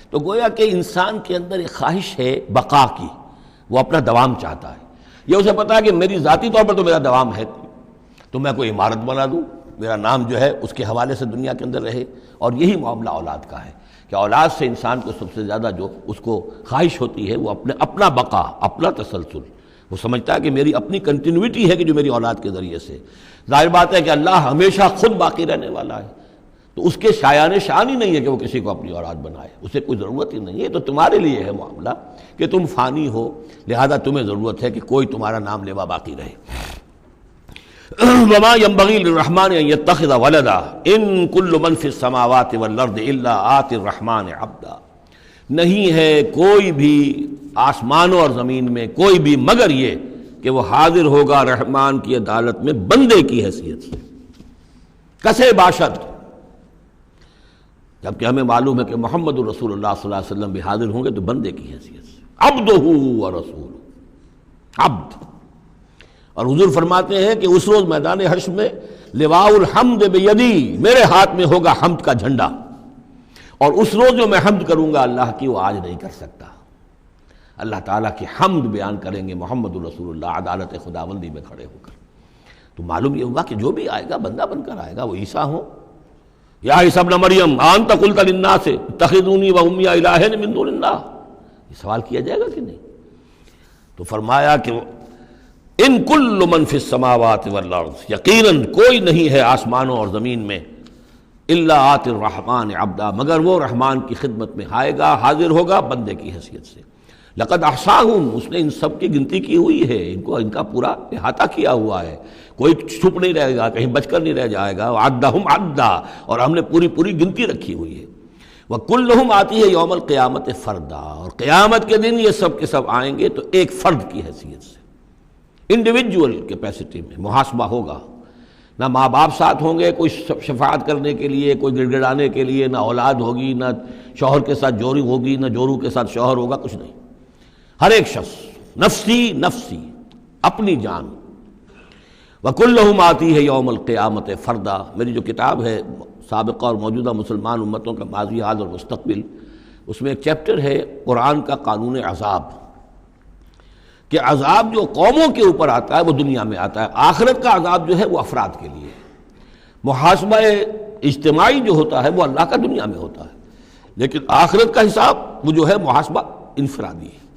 تو گویا کہ انسان کے اندر ایک خواہش ہے بقا کی، وہ اپنا دوام چاہتا ہے، یہ اسے پتا ہے کہ میری ذاتی طور پر تو میرا دوام ہے، تو میں کوئی عمارت بنا دوں، میرا نام جو ہے اس کے حوالے سے دنیا کے اندر رہے۔ اور یہی معاملہ اولاد کا ہے کہ اولاد سے انسان کو سب سے زیادہ جو اس کو خواہش ہوتی ہے وہ اپنا بقا، اپنا تسلسل، وہ سمجھتا ہے کہ میری اپنی کنٹینیوٹی ہے کہ جو میری اولاد کے ذریعے سے۔ ظاہر بات ہے کہ اللہ ہمیشہ خود باقی رہنے والا ہے، تو اس کے شایان شان ہی نہیں ہے کہ وہ کسی کو اپنی اولاد بنائے، اسے کوئی ضرورت ہی نہیں ہے۔ تو تمہارے لیے ہے معاملہ کہ تم فانی ہو، لہذا تمہیں ضرورت ہے کہ کوئی تمہارا نام لیوا باقی رہے۔ وما ينبغي للرحمن ان يتخذ ولدا ان كل من في السماوات والارض الا آتي الرحمن عبدا، نہیں ہے کوئی بھی آسمانوں اور زمین میں کوئی بھی مگر یہ کہ وہ حاضر ہوگا رحمان کی عدالت میں بندے کی حیثیت سے، کسے باشد، جبکہ ہمیں معلوم ہے کہ محمد رسول اللہ صلی اللہ علیہ وسلم بھی حاضر ہوں گے تو بندے کی حیثیت سے، عبدہ ورسول، عبد۔ اور حضور فرماتے ہیں کہ اس روز میدان حشر میں لواء الحمد بیدی، میرے ہاتھ میں ہوگا حمد کا جھنڈا، اور اس روز جو میں حمد کروں گا اللہ کی وہ آج نہیں کر سکتا۔ اللہ تعالیٰ کی حمد بیان کریں گے محمد رسول اللہ عدالت خداوندی میں کھڑے ہو کر۔ تو معلوم یہ ہوا کہ جو بھی آئے گا بندہ بن کر آئے گا، وہ عیسیٰ ہو یا عیسیٰ ابن مریم انت قلت للناس اتخذونی وامی الہین من دون اللہ، یہ سوال کیا جائے گا کہ نہیں؟ تو فرمایا کہ ان کل من فی السماوات والارض، یقیناً کوئی نہیں ہے آسمانوں اور زمین میں، الا آتی الرحمن عبدا، مگر وہ رحمان کی خدمت میں آئے گا، حاضر ہوگا بندے کی حیثیت سے۔ لقد احصاہم، اس نے ان سب کی گنتی کی ہوئی ہے، ان کا پورا احاطہ کیا ہوا ہے، کوئی چھپ نہیں رہے گا، کہیں بچ کر نہیں رہ جائے گا۔ وعدہم عدا، اور ہم نے پوری گنتی رکھی ہوئی ہے۔ وکلہم آتی ہے یوم القیامت فردا، اور قیامت کے دن یہ سب کے سب آئیں گے تو ایک فرد کی حیثیت سے، انڈیویجول کیپیسٹی میں محاسبہ ہوگا۔ نہ ماں باپ ساتھ ہوں گے کوئی شفاعت کرنے کے لیے، کوئی گڑ گڑانے کے لیے، نہ اولاد ہوگی، نہ شوہر کے ساتھ جوری ہوگی، نہ جورو کے ساتھ شوہر ہوگا، کچھ نہیں۔ ہر ایک شخص نفسی نفسی، اپنی جان۔ وَكُلُّهُمْ آتی ہے یوم القیامت فردا، میری جو کتاب ہے سابقہ اور موجودہ مسلمان امتوں کا ماضی، حال اور مستقبل، اس میں ایک چیپٹر ہے قرآن کا قانون عذاب، کہ عذاب جو قوموں کے اوپر آتا ہے وہ دنیا میں آتا ہے، آخرت کا عذاب جو ہے وہ افراد کے لیے، محاسبہ اجتماعی جو ہوتا ہے وہ اللہ کا دنیا میں ہوتا ہے، لیکن آخرت کا حساب وہ جو ہے محاسبہ انفرادی ہے۔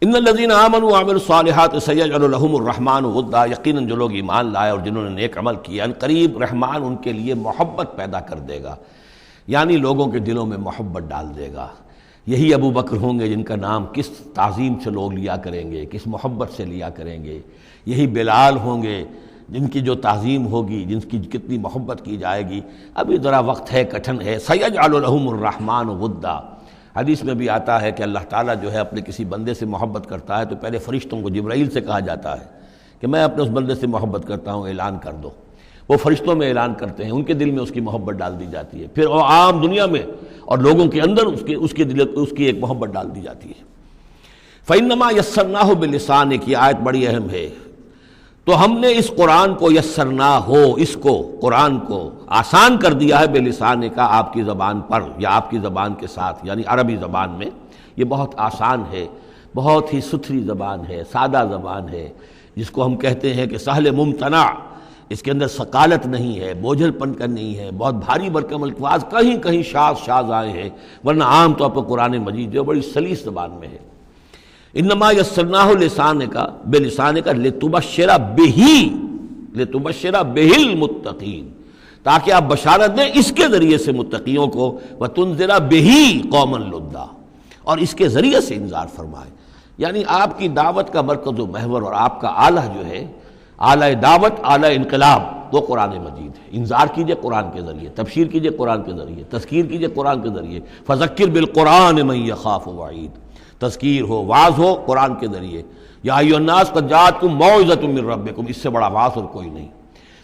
ان الذین آمنوا وعملوا الصالحات سیجعل لهم الرحمن ودا، یقیناً جو لوگ ایمان لائے اور جنہوں نے نیک عمل کیا، ان قریب رحمان ان کے لیے محبت پیدا کر دے گا، یعنی لوگوں کے دلوں میں محبت ڈال دے گا۔ یہی ابو بکر ہوں گے جن کا نام کس تعظیم سے لوگ لیا کریں گے، کس محبت سے لیا کریں گے۔ یہی بلال ہوں گے جن کی جو تعظیم ہوگی، جن کی کتنی محبت کی جائے گی۔ ابھی ذرا وقت ہے، کٹھن ہے۔ سیجعل لهم الرحمن ودا، حدیث میں بھی آتا ہے کہ اللہ تعالیٰ جو ہے اپنے کسی بندے سے محبت کرتا ہے تو پہلے فرشتوں کو، جبرائیل سے کہا جاتا ہے کہ میں اپنے اس بندے سے محبت کرتا ہوں، اعلان کر دو۔ وہ فرشتوں میں اعلان کرتے ہیں، ان کے دل میں اس کی محبت ڈال دی جاتی ہے، پھر وہ عام دنیا میں اور لوگوں کے اندر اس کی ایک محبت ڈال دی جاتی ہے۔ فَإِنَّمَا يَسَّرْنَاهُ بِلِسَانِكَ، کی آیت بڑی اہم ہے۔ تو ہم نے اس قرآن کو یسرنا ہو، اس کو قرآن کو آسان کر دیا ہے، بلسان کا، آپ کی زبان پر یا آپ کی زبان کے ساتھ، یعنی عربی زبان میں۔ یہ بہت آسان ہے، بہت ہی ستھری زبان ہے، سادہ زبان ہے، جس کو ہم کہتے ہیں کہ سہل ممتنع، اس کے اندر ثقالت نہیں ہے، بوجھل پن کا نہیں ہے، بہت بھاری بھرکم الفاظ کہیں کہیں شاذ آئے ہیں، ورنہ عام طور پر قرآن مجید جو بڑی سلیس زبان میں ہے۔ انما یسرناہ لسانک، بلسانک لتبشر بہ المتقین، تاکہ آپ بشارت دیں اس کے ذریعے سے متقیوں کو، وتنذر بہ قوما لدا، اور اس کے ذریعے سے انذار فرمائے۔ یعنی آپ کی دعوت کا مرکز و محور اور آپ کا آلہ جو ہے، آلہ دعوت، آلہ انقلاب، وہ قرآن مجید ہے۔ انذار کیجئے قرآن کے ذریعے، تبشیر کیجئے قرآن کے ذریعے، تذکیر کیجئے قرآن کے ذریعے۔ فذکر بالقرآن من یخاف وعید، تذکیر ہو، واعظ ہو قرآن کے ذریعے۔ یا ایھا الناس قد جاءتکم موعظۃ من ربکم، اس سے بڑا واعظ اور کوئی نہیں۔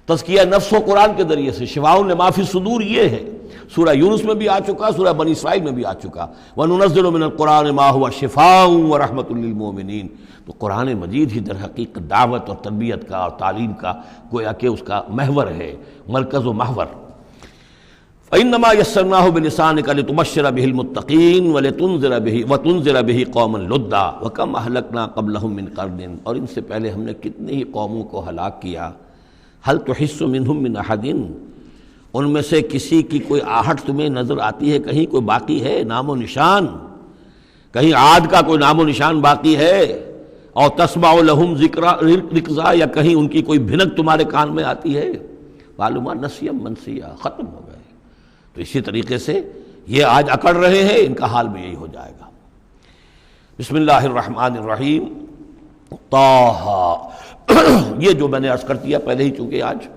تزکیہ نفس ہو قرآن کے ذریعے سے، شفاء لما فی الصدور یہ ہے، سورہ یونس میں بھی آ چکا، سورہ بنی اسرائیل میں بھی آ چکا۔ وَنُنَزِّلُ مِنَ الْقُرْآنِ مَا هُوَ شِفَاءٌ وَرَحْمَةٌ لِّلْمُؤْمِنِينَ۔ تو قرآن مجید ہی در حقیقت دعوت اور تربیت کا اور تعلیم کا گویا کہ اس کا محور ہے، مرکز و محور۔ فَإِنَّمَا يَسَّرْنَاهُ بِلِسَانِكَ لِتُبَشِّرَ بِهِ الْمُتَّقِينَ وَتُنذِرَ بِهِ قَوْمًا لُدًّا وَكَمْ أَهْلَكْنَا قَبْلَهُم مِّن قَرْنٍ، اور ان سے پہلے ہم نے کتنی ہی قوموں کو ہلاک کیا۔ هَلْ تُحِسُّ مِنْهُم مِّنْ أَحَدٍ، ان میں سے کسی کی کوئی آہٹ تمہیں نظر آتی ہے؟ کہیں کوئی باقی ہے نام و نشان؟ کہیں عاد کا کوئی نام و نشان باقی ہے؟ اور تسمع لهم رکزا، یا کہیں ان کی کوئی بھنک تمہارے کان میں آتی ہے؟ معلومات نسیم منسیہ، ختم ہو گئے۔ تو اسی طریقے سے یہ آج اکڑ رہے ہیں، ان کا حال بھی یہی ہو جائے گا۔ بسم اللہ الرحمن الرحیم۔ طٰہٰ، یہ جو میں نے عرض کر دیا پہلے ہی، چونکہ آج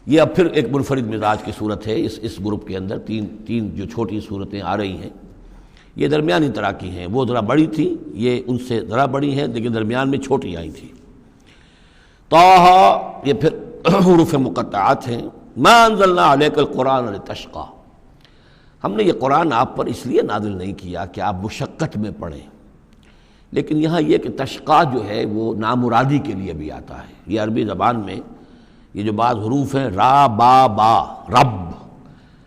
یہ اب پھر ایک منفرد مزاج کی صورت ہے۔ اس گروپ کے اندر تین جو چھوٹی صورتیں آ رہی ہیں، یہ درمیانی طرح کی ہیں، وہ ذرا بڑی تھی، یہ ان سے ذرا بڑی ہیں لیکن درمیان میں چھوٹی آئی تھی۔ طٰہٰ، یہ پھر حروف مقطعات ہیں۔ ما انزلنا علیک القرآن لتشقیٰ، ہم نے یہ قرآن آپ پر اس لیے نازل نہیں کیا کہ آپ مشقت میں پڑھیں، لیکن یہاں یہ کہ تشقیٰ جو ہے وہ نامرادی کے لیے بھی آتا ہے۔ یہ عربی زبان میں یہ جو بعض حروف ہیں، را با با، رب،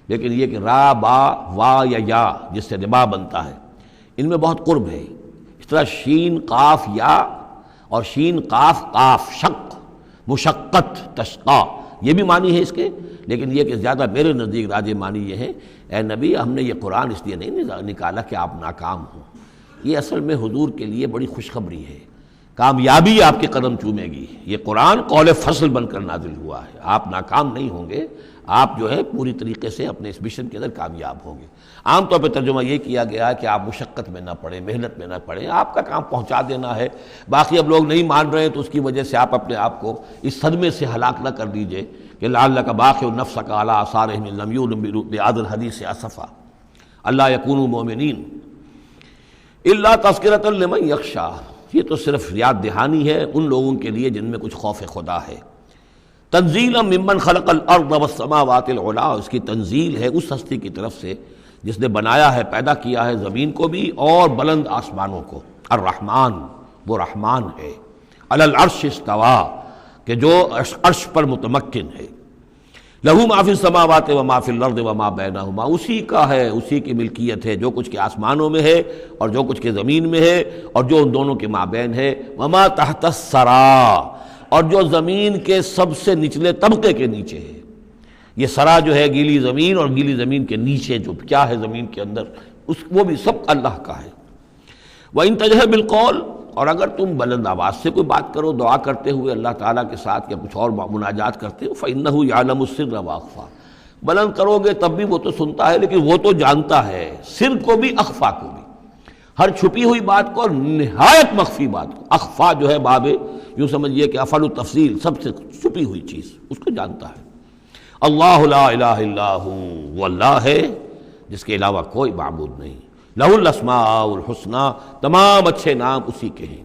لیکن یہ کہ را با وا یا جس سے ربا بنتا ہے، ان میں بہت قرب ہے۔ اس طرح شین قاف یا اور شین قاف قاف، شق، مشقت، تشقیٰ، یہ بھی معنی ہے اس کے، لیکن یہ کہ زیادہ میرے نزدیک راجح معنی یہ ہے، اے نبی ہم نے یہ قرآن اس لیے نہیں نکالا کہ آپ ناکام ہوں، یہ اصل میں حضور کے لیے بڑی خوشخبری ہے، کامیابی آپ کے قدم چومے گی۔ یہ قرآن قول فصل بن کر نازل ہوا ہے، آپ ناکام نہیں ہوں گے، آپ جو ہے پوری طریقے سے اپنے اس مشن کے اندر کامیاب ہوں گے۔ عام طور پہ ترجمہ یہ کیا گیا کہ آپ مشقت میں نہ پڑیں، محنت میں نہ پڑیں، آپ کا کام پہنچا دینا ہے، باقی اب لوگ نہیں مان رہے ہیں تو اس کی وجہ سے آپ اپنے آپ کو اس صدمے سے ہلاک نہ کر دیجئے کہ لعلک باخع نفسک علی آثارہم ان لم یؤمنوا بہذا الحدیث اسفا الا یکونوا مؤمنین الا تذکرۃ لمن یخشی۔ یہ تو صرف یاد دہانی ہے ان لوگوں کے لیے جن میں کچھ خوف خدا ہے۔ تنزیلا ممن خلق الارض والسماوات العلی، اس کی تنزیل ہے اس ہستی کی طرف سے جس نے بنایا ہے، پیدا کیا ہے زمین کو بھی اور بلند آسمانوں کو۔ الرحمن، وہ رحمان ہے، علی العرش استویٰ، کہ جو عرش پر متمکن ہے۔ لہو ما فی السماوات وما فی الارض وما بینہما، اسی کا ہے، اسی کی ملکیت ہے جو کچھ کے آسمانوں میں ہے اور جو کچھ کے زمین میں ہے اور جو ان دونوں کے مابین ہے۔ وما تحت الثریٰ، اور جو زمین کے سب سے نچلے طبقے کے نیچے ہے۔ یہ سرا جو ہے گیلی زمین، اور گیلی زمین کے نیچے جو کیا ہے زمین کے اندر، وہ بھی سب اللہ کا ہے۔ وَإِن تَجْهَرْ بِالْقَوْلِ، اور اگر تم بلند آواز سے کوئی بات کرو دعا کرتے ہوئے اللہ تعالیٰ کے ساتھ یا کچھ اور مناجات کرتے ہو، فَإِنَّهُ يَعْلَمُ السِّرَّ وَأَخْفَى، بلند کرو گے تب بھی وہ تو سنتا ہے، لیکن وہ تو جانتا ہے سر کو بھی اخفا کو بھی، ہر چھپی ہوئی بات کو اور نہایت مخفی بات کو۔ اخفا جو ہے باب یوں سمجھیے کہ افعل التفصیل، سب سے چھپی ہوئی چیز اس کو جانتا ہے۔ اللہ لا الہ الا ہو، وہ اللہ ہے جس کے علاوہ کوئی معبود نہیں۔ لہ الاسماء الحسنی، تمام اچھے نام اسی کے ہیں۔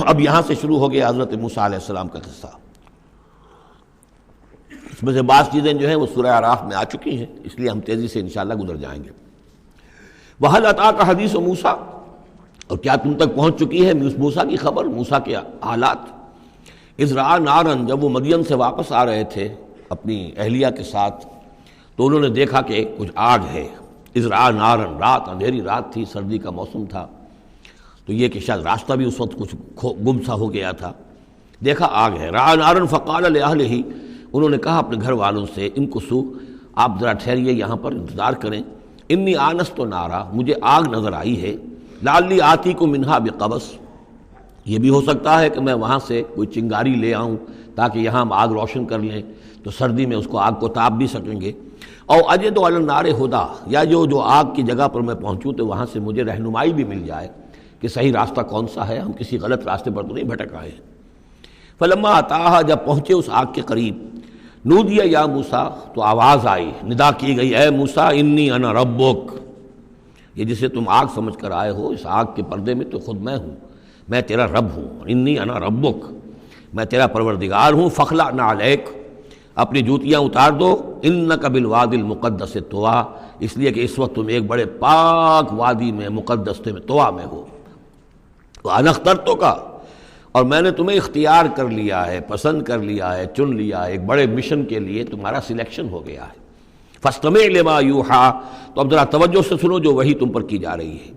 اب یہاں سے شروع ہو گیا حضرت موسیٰ علیہ السلام کا قصہ۔ اس میں سے بعض چیزیں جو ہیں وہ سورہ اعراف میں آ چکی ہیں، اس لیے ہم تیزی سے انشاءاللہ گزر جائیں گے۔ وَهَلْ أَتَاكَ حَدِيثُ موسیٰ، اور کیا تم تک پہنچ چکی ہے موسیٰ کی خبر، موسیٰ کے حالات۔ اذ رأى نارا، جب وہ مدین سے واپس آ رہے تھے اپنی اہلیہ کے ساتھ تو انہوں نے دیکھا کہ کچھ آگ ہے۔ اذ رأى نارا، رات، اندھیری رات تھی، سردی کا موسم تھا، تو یہ کہ شاید راستہ بھی اس وقت کچھ گم سا ہو گیا تھا۔ دیکھا آگ ہے۔ رأى نارا فقال لأهله، انہوں نے کہا اپنے گھر والوں سے، امکثوا، آپ ذرا ٹھہریے یہاں پر انتظار کریں، انی آنست نارا، مجھے آگ نظر آئی ہے، لعلی آتیکم منہا بقبس، یہ بھی ہو سکتا ہے کہ میں وہاں سے کوئی چنگاری لے آؤں تاکہ یہاں ہم آگ روشن کر لیں تو سردی میں اس کو آگ کو تاپ بھی سکیں گے۔ او اجد علی النار ہدی، یا جو آگ کی جگہ پر میں پہنچوں تو وہاں سے مجھے رہنمائی بھی مل جائے کہ صحیح راستہ کون سا ہے، ہم کسی غلط راستے پر تو نہیں بھٹک آئے ہیں۔ فلما اتاہا، جب پہنچے اس آگ کے قریب، نودی یا موسیٰ، تو آواز آئی، ندا کی گئی، اے موسیٰ انی انا ربک، یہ جسے تم آگ سمجھ کر آئے ہو، اس آگ کے پردے میں تو خود میں ہوں، میں تیرا رب ہوں، انی انا ربک، میں تیرا پروردگار ہوں۔ فخلع نعلیک، اپنی جوتیاں اتار دو، انک بالوادی المقدس طویٰ، اس لیے کہ اس وقت تم ایک بڑے پاک وادی میں، مقدس میں، طویٰ میں ہو۔ وانا اخترتک، اور میں نے تمہیں اختیار کر لیا ہے، پسند کر لیا ہے، چن لیا ہے، ایک بڑے مشن کے لیے تمہارا سلیکشن ہو گیا ہے۔ فاستمع لما یوحیٰ، تو اب ذرا توجہ سے سنو جو وحی تم پر کی جا رہی ہے۔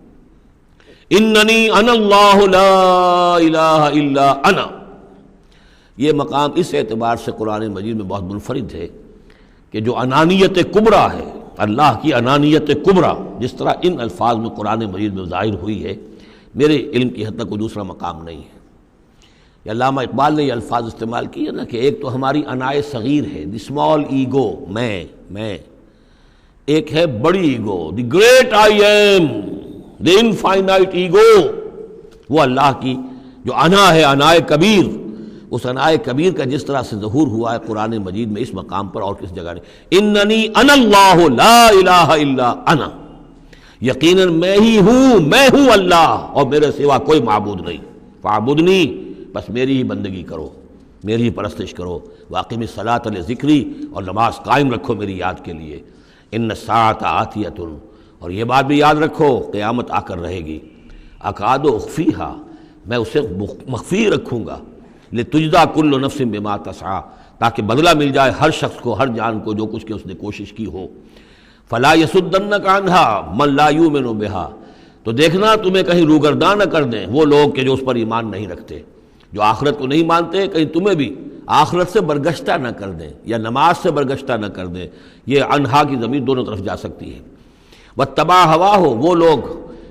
اننی انا اللہ لا الہ الا انا، یہ مقام اس اعتبار سے قرآن مجید میں بہت منفرد ہے کہ جو انانیت کبریٰ ہے، اللہ کی انانیت کبریٰ، جس طرح ان الفاظ میں قرآن مجید میں ظاہر ہوئی ہے، میرے علم کی حد تک کوئی دوسرا مقام نہیں ہے۔ یہ علامہ اقبال نے یہ الفاظ استعمال کیے نا کہ ایک تو ہماری انائے صغیر ہے، دی اسمال ایگو، میں، ایک ہے بڑی ego, the great I am, the infinite ego, وہ اللہ کی جو انا ہے، انائے کبیر، اس انائے کبیر کا جس طرح سے ظہور ہوا ہے قرآن مجید میں اس مقام پر اور کس جگہ نہیں۔ اننی انا اللہ لا الہ الا انا، یقیناً میں ہی ہوں، میں ہوں اللہ اور میرے سوا کوئی معبود نہیں۔ فاعبدنی، بس میری ہی بندگی کرو، میری ہی پرستش کرو۔ واقم الصلاۃ لذکری، اور نماز قائم رکھو میری یاد کے لیے۔ ان الساعۃ آتیۃ، اور یہ بات بھی یاد رکھو قیامت آ کر رہے گی۔ اکاد اخفیہا، میں اسے مخفی رکھوں گا۔ لتجزا کل نفس بما تسعی، تاکہ بدلہ مل جائے ہر شخص کو، ہر جان کو جو کچھ کہ اس نے کوشش کی ہو۔ فلا یصدنک عنہا من لا یؤمن بہا، تو دیکھنا تمہیں کہیں روگرداں نہ کر دیں وہ لوگ کہ جو اس پر ایمان نہیں رکھتے، جو آخرت کو نہیں مانتے، کہیں تمہیں بھی آخرت سے برگشتہ نہ کر دیں یا نماز سے برگشتہ نہ کر دیں۔ یہ عنہا کی ضمیر دونوں طرف جا سکتی ہے۔ واتبع ہواہ، وہ لوگ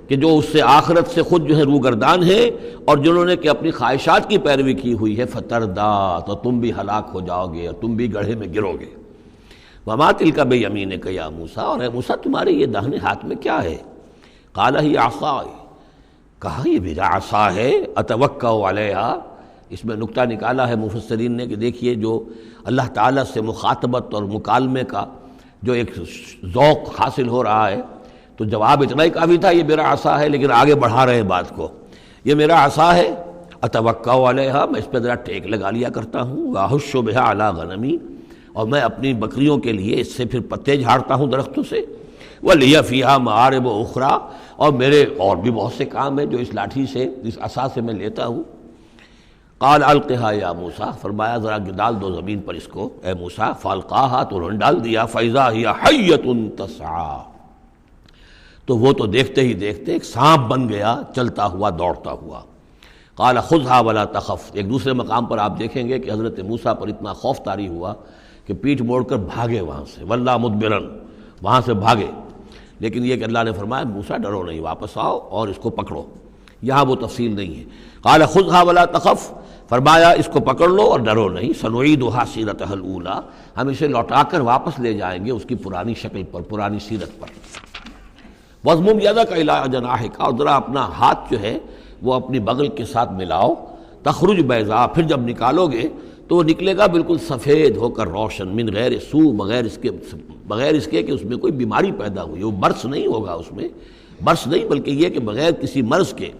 کہ کہ جو اس سے آخرت سے خود جو ہے روگردان ہے، اور جنہوں نے کہ اپنی خواہشات کی پیروی کی ہوئی ہے، فتردا، تو تم بھی ہلاک ہو جاؤ گے اور تم بھی گڑھے میں گرو گے۔ وما تلک بیمینک یا موسیٰ، اور اے موسیٰ تمہارے یہ داہنے ہاتھ میں کیا ہے؟ قال ہی عصای، کہا یہ میرا عصا ہے، اتوکا علیہا۔ اس میں نکتہ نکالا ہے مفسرین نے کہ دیکھیے جو اللہ تعالیٰ سے مخاطبت اور مکالمے کا جو ایک ذوق حاصل ہو رہا ہے، تو جواب اتنا ہی کافی تھا یہ میرا عصا ہے، لیکن آگے بڑھا رہے ہیں بات کو، یہ میرا عصا ہے، اتوکا علیہا، میں اس پہ ذرا ٹیک لگا لیا کرتا ہوں، واحش بہا علی غنمی، اور میں اپنی بکریوں کے لیے اس سے پھر پتے جھاڑتا ہوں درختوں سے، وَلِيَ فِيهَا مَعَارِبُ أُخْرَىٰ، اور میرے اور بھی بہت سے کام ہیں جو اس لاٹھی سے، اس عصا سے میں لیتا ہوں۔ قال القھا یا موسیٰ، فرمایا ذرا ڈال دو زمین پر اس کو اے موسیٰ، فالقاها، تو انہوں نے ڈال دیا، فَإِذَا هِيَ حَيَّةٌ تَسْعَىٰ، تو وہ تو دیکھتے ہی دیکھتے ایک سانپ بن گیا، چلتا ہوا دوڑتا ہوا۔ قال خذها ولا تخف، ایک دوسرے مقام پر آپ دیکھیں گے کہ حضرت موسیٰ پر اتنا خوف طاری ہوا کہ پیٹھ موڑ کر بھاگے وہاں سے، وَلَّا مُدْبِرًا، وہاں سے بھاگے، لیکن یہ کہ اللہ نے فرمایا موسیٰ ڈرو نہیں، واپس آؤ اور اس کو پکڑو، یہاں وہ تفصیل نہیں ہے۔ قال خذها ولا تخف، فرمایا اس کو پکڑ لو اور ڈرو نہیں، سنعیدها سیرتها الاولی، ہم اسے لوٹا کر واپس لے جائیں گے اس کی پرانی شکل پر، پرانی سیرت پر۔ وَاضْمُمْ يَدَكَ إِلَىٰ جَنَاحِكَ، اور ذرا اپنا ہاتھ جو ہے وہ اپنی بغل کے ساتھ ملاؤ، تخرج بیضاء، پھر جب نکالو گے تو وہ نکلے گا بالکل سفید ہو کر روشن، من غیر سو، بغیر اس کے کہ اس میں کوئی بیماری پیدا ہوئی، وہ برس نہیں ہوگا، اس میں برس نہیں بلکہ یہ کہ بغیر کسی مرض کے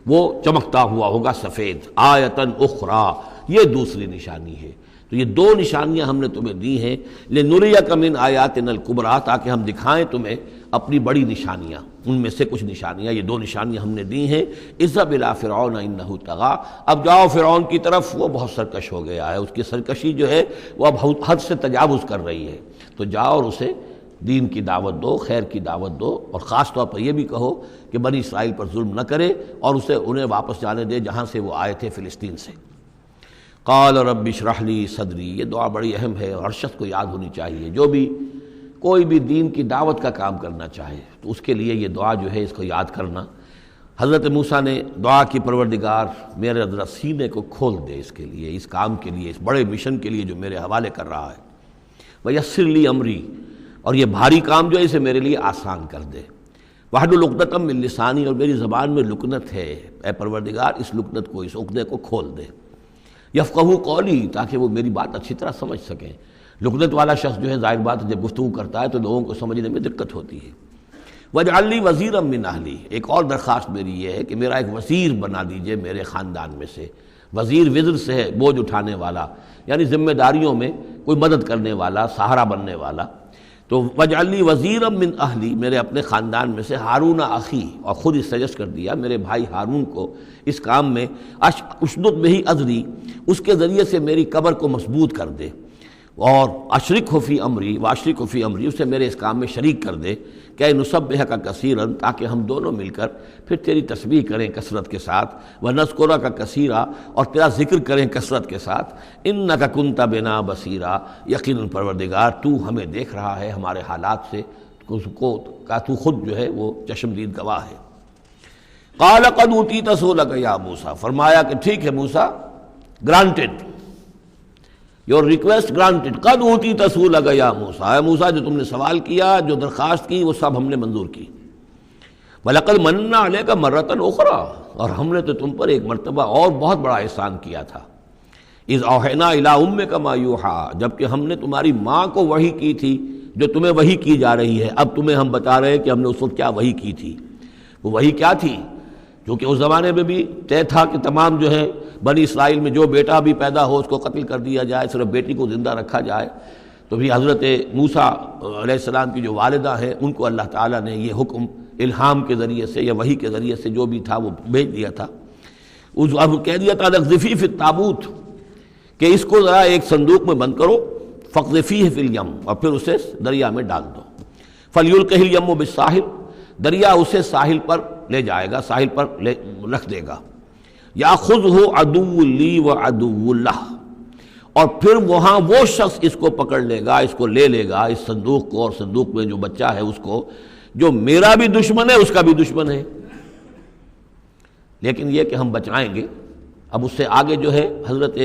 وہ چمکتا ہوا ہوگا سفید۔ آیتن اخری، یہ دوسری نشانی ہے۔ تو یہ دو نشانیاں ہم نے تمہیں دی ہیں، لنریک من آیاتنا الکبریٰ، تاکہ ہم دکھائیں تمہیں اپنی بڑی نشانیاں، ان میں سے کچھ نشانیاں، یہ دو نشانیاں ہم نے دی ہیں۔ اذهب الی فرعون انہ طغیٰ، اب جاؤ فرعون کی طرف، وہ بہت سرکش ہو گیا ہے، اس کی سرکشی جو ہے وہ اب حد سے تجاوز کر رہی ہے، تو جاؤ اور اسے دین کی دعوت دو، خیر کی دعوت دو، اور خاص طور پر یہ بھی کہو کہ بنی اسرائیل پر ظلم نہ کرے، اور اسے انہیں واپس جانے دے جہاں سے وہ آئے تھے، فلسطین سے۔ قال رب اشرح لی صدری، یہ دعا بڑی اہم ہے اور ہر شخص کو یاد ہونی چاہیے، جو بھی کوئی بھی دین کی دعوت کا کام کرنا چاہے تو اس کے لیے یہ دعا جو ہے اس کو یاد کرنا۔ حضرت موسیٰ نے دعا کی، پروردگار میرے ذرا سینے کو کھول دے اس کے لیے، اس کام کے لیے، اس بڑے مشن کے لیے جو میرے حوالے کر رہا ہے، ویسر لی امری، اور یہ بھاری کام جو ہے اسے میرے لیے آسان کر دے، واحلل عقدۃ من لسانی، اور میری زبان میں لکنت ہے، اے پروردگار اس لکنت کو، اس عقدے کو کھول دے، یفقہوا قولی، تاکہ وہ میری بات اچھی طرح سمجھ سکیں۔ لکنت والا شخص جو ہے ظاہر بات ہے جب گفتگو کرتا ہے تو لوگوں کو سمجھنے میں دقت ہوتی ہے۔ وَاجْعَلْ لِي وَزِيرًا مِّنْ أَهْلِي، ایک اور درخواست میری یہ ہے کہ میرا ایک وزیر بنا دیجئے میرے خاندان میں سے۔ وزیر وزر سے ہے بوجھ اٹھانے والا، یعنی ذمہ داریوں میں کوئی مدد کرنے والا، سہارا بننے والا۔ تو وَاجْعَلْ لِي وَزِيرًا مِّنْ أَهْلِي، میرے اپنے خاندان میں سے ہارون اخی، اور خود اس سجسٹ کر دیا میرے بھائی ہارون کو اس کام میں، اشدد بہ اذری، اس کے ذریعے سے میری قبر کو مضبوط کر دے، اور اشرکہ فی امری، واشرکہ فی امری، اسے میرے اس کام میں شریک کر دے، کہ نسبحک کثیرا، تاکہ ہم دونوں مل کر پھر تیری تسبیح کریں کثرت کے ساتھ، ونذکرک کثیرا، اور تیرا ذکر کریں کثرت کے ساتھ، انک کنت بنا بصیرا، یقیناً پروردگار تو ہمیں دیکھ رہا ہے ہمارے حالات سے، کا تو خود جو ہے وہ چشمدید گواہ ہے۔ قال قد اوتیت سؤلک یا موسیٰ، فرمایا کہ ٹھیک ہے موسیٰ، گرانٹڈ، یور ریکویسٹ گرانٹڈ، قد اوتیت سؤلک یا موسیٰ، اے موسیٰ جو تم نے سوال کیا، جو درخواست کی، وہ سب ہم نے منظور کی۔ وَلَقَدْ مَنَّا عَلَيْكَ مَرَّةً أُخْرَىٰ، اور ہم نے تو تم پر ایک مرتبہ اور بہت بڑا احسان کیا تھا۔ اِذْ أَوْحَيْنَا إِلَىٰ أُمِّكَ مَا يُوحَىٰ، جبکہ ہم نے تمہاری ماں کو وحی کی تھی جو تمہیں وحی کی جا رہی ہے۔ اب تمہیں ہم بتا رہے ہیں کہ ہم نے اس وقت کیا وحی کی تھی۔ وہ وحی کیا تھی؟ کیونکہ اس زمانے میں بھی طے تھا کہ تمام جو ہے بنی اسرائیل میں جو بیٹا بھی پیدا ہو اس کو قتل کر دیا جائے، صرف بیٹی کو زندہ رکھا جائے۔ تو بھی حضرت موسیٰ علیہ السلام کی جو والدہ ہیں ان کو اللہ تعالیٰ نے یہ حکم الہام کے ذریعے سے یا وحی کے ذریعے سے جو بھی تھا وہ بھیج دیا تھا۔ اب کہہ دیا تھا اقذفیہ فی التابوت، کہ اس کو ذرا ایک صندوق میں بند کرو، فاقذفیہ فی الیم، اور پھر اسے دریا میں ڈال دو، فلیلقہ الیم بالساحل، دریا اسے ساحل پر لے جائے گا، ساحل پر رکھ دے گا۔ یاخذہ عدو لی و عدو لہ، اور پھر وہاں وہ شخص اس کو پکڑ لے گا، اس کو لے لے گا، اس صندوق کو، اور صندوق میں جو بچہ ہے اس کو، جو میرا بھی دشمن ہے اس کا بھی دشمن ہے۔ لیکن یہ کہ ہم بچائیں گے۔ اب اس سے آگے جو ہے حضرت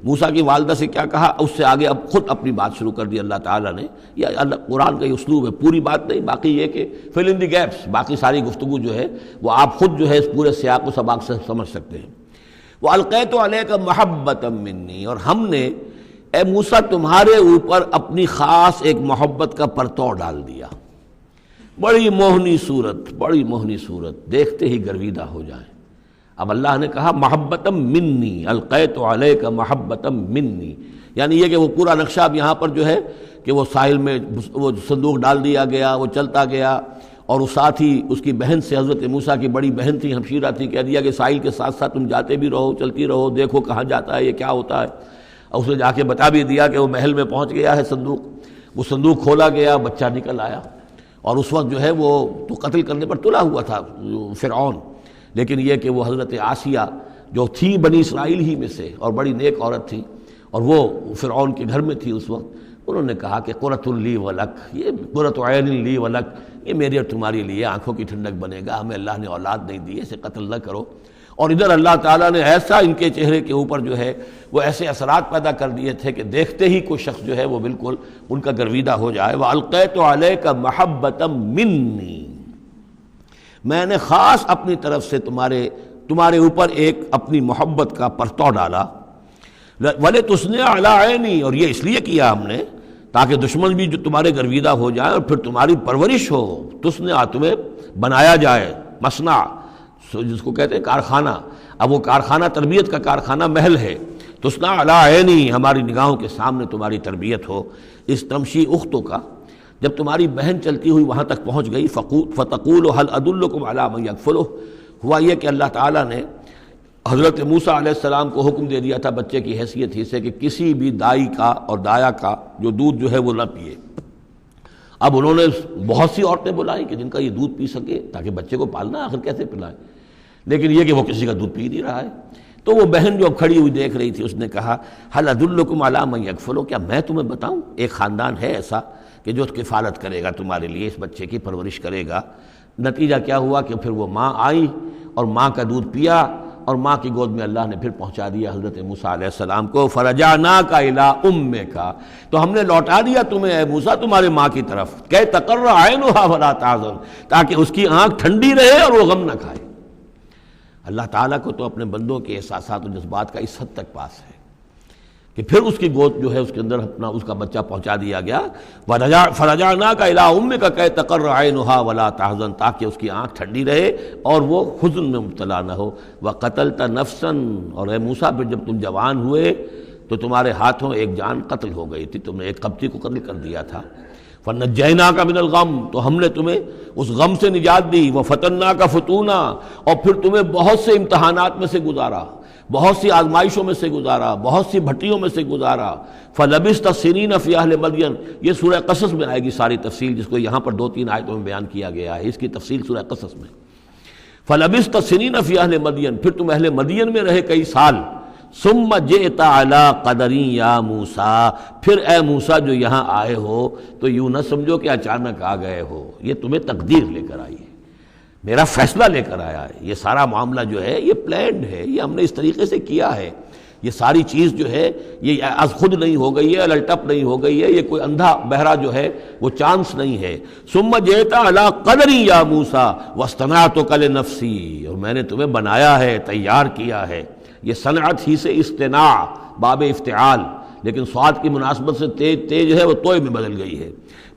موسیٰ کی والدہ سے کیا کہا، اس سے آگے اب خود اپنی بات شروع کر دی اللہ تعالیٰ نے۔ یہ اللہ قرآن کا یہ اسلوب ہے، پوری بات نہیں، باقی یہ کہ فل ان دی گیپس، باقی ساری گفتگو جو ہے وہ آپ خود جو ہے اس پورے سیاق و سباق سے سمجھ سکتے ہیں۔ وَأَلْقَيْتُ عَلَيْكَ مَحَبَّةً مِّنِّي، اور ہم نے اے موسیٰ تمہارے اوپر اپنی خاص ایک محبت کا پرتو ڈال دیا۔ بڑی موہنی صورت، بڑی موہنی صورت، دیکھتے ہی گرویدہ ہو جائیں۔ اب اللہ نے کہا محبتم منی، القیت علیک محبتم منی، یعنی یہ کہ وہ پورا نقشہ اب یہاں پر جو ہے کہ وہ ساحل میں وہ صندوق ڈال دیا گیا، وہ چلتا گیا، اور اس ساتھ ہی اس کی بہن سے، حضرت موسیٰ کی بڑی بہن تھی، ہمشیرہ تھی، کہہ دیا کہ ساحل کے ساتھ ساتھ تم جاتے بھی رہو، چلتی رہو، دیکھو کہاں جاتا ہے، یہ کیا ہوتا ہے۔ اور اس نے جا کے بتا بھی دیا کہ وہ محل میں پہنچ گیا ہے صندوق۔ وہ صندوق کھولا گیا، بچہ نکل آیا، اور اس وقت جو ہے وہ تو قتل کرنے پر تلا ہوا تھا فرعون، لیکن یہ کہ وہ حضرت آسیہ جو تھی بنی اسرائیل ہی میں سے اور بڑی نیک عورت تھی، اور وہ فرعون کے گھر میں تھی اس وقت، انہوں نے کہا کہ قرۃ لی ولک، یہ قرۃ عین لی ولک، یہ میری اور تمہاری لیے آنکھوں کی ٹھنڈک بنے گا، ہمیں اللہ نے اولاد نہیں دی، اسے قتل نہ کرو۔ اور ادھر اللہ تعالیٰ نے ایسا ان کے چہرے کے اوپر جو ہے وہ ایسے اثرات پیدا کر دیے تھے کہ دیکھتے ہی کوئی شخص جو ہے وہ بالکل ان کا گرویدہ ہو جائے۔ وَأَلْقَيْتُ عَلَيْكَ مَحَبَّةً مِّنِّي، میں نے خاص اپنی طرف سے تمہارے اوپر ایک اپنی محبت کا پرتو ڈالا۔ وَلِتُصْنِعَ عَلَىٰ عَيْنِي، اور یہ اس لیے کیا ہم نے تاکہ دشمن بھی جو تمہارے گرویدہ ہو جائیں اور پھر تمہاری پرورش ہو۔ تصنع، تمہیں بنایا جائے، مصنع جس کو کہتے ہیں کارخانہ، اب وہ کارخانہ تربیت کا کارخانہ محل ہے۔ تصنع علی عینی، ہماری نگاہوں کے سامنے تمہاری تربیت ہو۔ اس تمشی اختوں کا، جب تمہاری بہن چلتی ہوئی وہاں تک پہنچ گئی، فتقول هل ادلکم علی من یکفلہ، ہوا یہ کہ اللہ تعالیٰ نے حضرت موسیٰ علیہ السلام کو حکم دے دیا تھا بچے کی حیثیت ہی سے کہ کسی بھی دائی کا اور دایا کا جو دودھ جو ہے وہ نہ پیے۔ اب انہوں نے بہت سی عورتیں بلائیں کہ جن کا یہ دودھ پی سکے، تاکہ بچے کو پالنا آخر کیسے پلائیں، لیکن یہ کہ وہ کسی کا دودھ پی نہیں رہا ہے۔ تو وہ بہن جو اب کھڑی ہوئی دیکھ رہی تھی، اس نے کہا هل ادلکم علی من یکفلہ، کیا میں تمہیں بتاؤں، ایک خاندان ہے ایسا کہ جو کفالت کرے گا تمہارے لیے، اس بچے کی پرورش کرے گا۔ نتیجہ کیا ہوا کہ پھر وہ ماں آئی اور ماں کا دودھ پیا، اور ماں کی گود میں اللہ نے پھر پہنچا دیا حضرت موسیٰ علیہ السلام کو۔ فرجعناک الی امک، تو ہم نے لوٹا دیا تمہیں اے موسیٰ تمہارے ماں کی طرف، کہ تقر عینھا ولا تحزن، تاکہ اس کی آنکھ ٹھنڈی رہے اور وہ غم نہ کھائے۔ اللہ تعالیٰ کو تو اپنے بندوں کے احساسات و جذبات کا اس حد تک پاس ہے کہ پھر اس کی گود جو ہے اس کے اندر اپنا اس کا بچہ پہنچا دیا گیا۔ فرجعناک الی امک کہ تقر عینھا ولا تحزن، تاکہ اس کی آنکھ ٹھنڈی رہے اور وہ حزن میں مبتلا نہ ہو۔ وقتلت نفسا، اور اے موسیٰ پھر جب تم جوان ہوئے تو تمہارے ہاتھوں ایک جان قتل ہو گئی تھی، تم نے ایک قبطی کو قتل کر دیا تھا۔ فنجیناک من الغم، تو ہم نے تمہیں اس غم سے نجات دی۔ وفتناک فتونا، اور پھر تمہیں بہت سے امتحانات میں سے گزارا، بہت سی آزمائشوں میں سے گزارا، بہت سی بھٹیوں میں سے گزارا۔ فلبثت سنین فی اہل مدین، یہ سورہ قصص میں آئے گی ساری تفصیل، جس کو یہاں پر 2-3 آیتوں میں بیان کیا گیا ہے، اس کی تفصیل سورہ قصص میں۔ فلبثت سنین فی اہل مدین، پھر تم اہل مدین میں رہے کئی سال۔ ثم جئت علی قدری یا موسیٰ، پھر اے موسیٰ جو یہاں آئے ہو تو یوں نہ سمجھو کہ اچانک آ گئے ہو، یہ تمہیں تقدیر لے کر آئی ہے، میرا فیصلہ لے کر آیا ہے۔ یہ سارا معاملہ جو ہے یہ پلانڈ ہے، یہ ہم نے اس طریقے سے کیا ہے، یہ ساری چیز جو ہے یہ از خود نہیں ہو گئی ہے، الٹپ نہیں ہو گئی ہے، یہ کوئی اندھا بہرا جو ہے وہ چانس نہیں ہے۔ ثم جئت علی قدری یا موسیٰ واصطنعتک لنفسی، اور میں نے تمہیں بنایا ہے، تیار کیا ہے۔ یہ صنعت ہی سے اصطناع، باب افتعال، لیکن صاد کی مناسبت سے تیج ہے وہ توئے میں بدل گئی ہے۔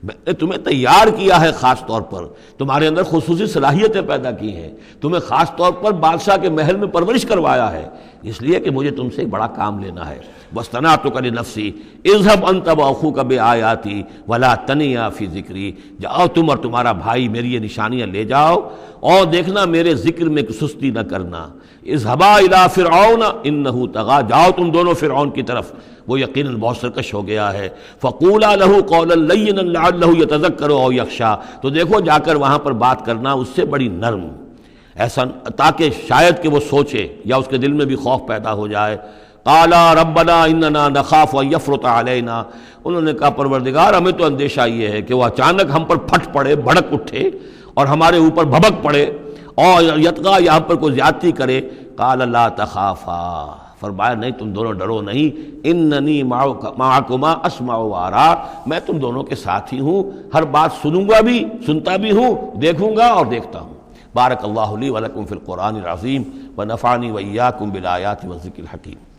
میں نے تمہیں تیار کیا ہے، خاص طور پر تمہارے اندر خصوصی صلاحیتیں پیدا کی ہیں، تمہیں خاص طور پر بادشاہ کے محل میں پرورش کروایا ہے، اس لیے کہ مجھے تم سے ایک بڑا کام لینا ہے۔ واصطنعتک لنفسی اذهب انت واخوک بآیاتی ولا تنیا فی ذکری، جاؤ تم اور تمہارا بھائی میری یہ نشانیاں لے جاؤ، اور دیکھنا میرے ذکر میں سستی نہ کرنا۔ اذهبا الی فرعون انه طغى، جاؤ تم دونوں فرعون کی طرف، وہ یقیناً بہت سرکش ہو گیا ہے۔ فقولا له قولا لینا لعله يتذکر او یخشی، تو دیکھو جا کر وہاں پر بات کرنا اس سے بڑی نرم، ایسا تاکہ شاید کہ وہ سوچے یا اس کے دل میں بھی خوف پیدا ہو جائے۔ قالا ربنا اننا نخاف ان یفرط علینا، انہوں نے کہا پروردگار ہمیں تو اندیشہ یہ ہے کہ وہ اچانک ہم پر پھٹ پڑے، بھڑک اٹھے اور ہمارے اوپر بھبک پڑے اور یتقا یہاں پر کوئی زیادتی کرے، قال لا تخافا، فرمایا نہیں تم دونوں ڈرو نہیں، اننی معکما اسمع و ارا، میں تم دونوں کے ساتھ ہی ہوں، ہر بات سنوں گا بھی، سنتا بھی ہوں، دیکھوں گا اور دیکھتا ہوں۔ بارک اللہ لی ولکم فی القرآن العظیم ونفعنی وإیاکم بالآیات والذکر الحکیم۔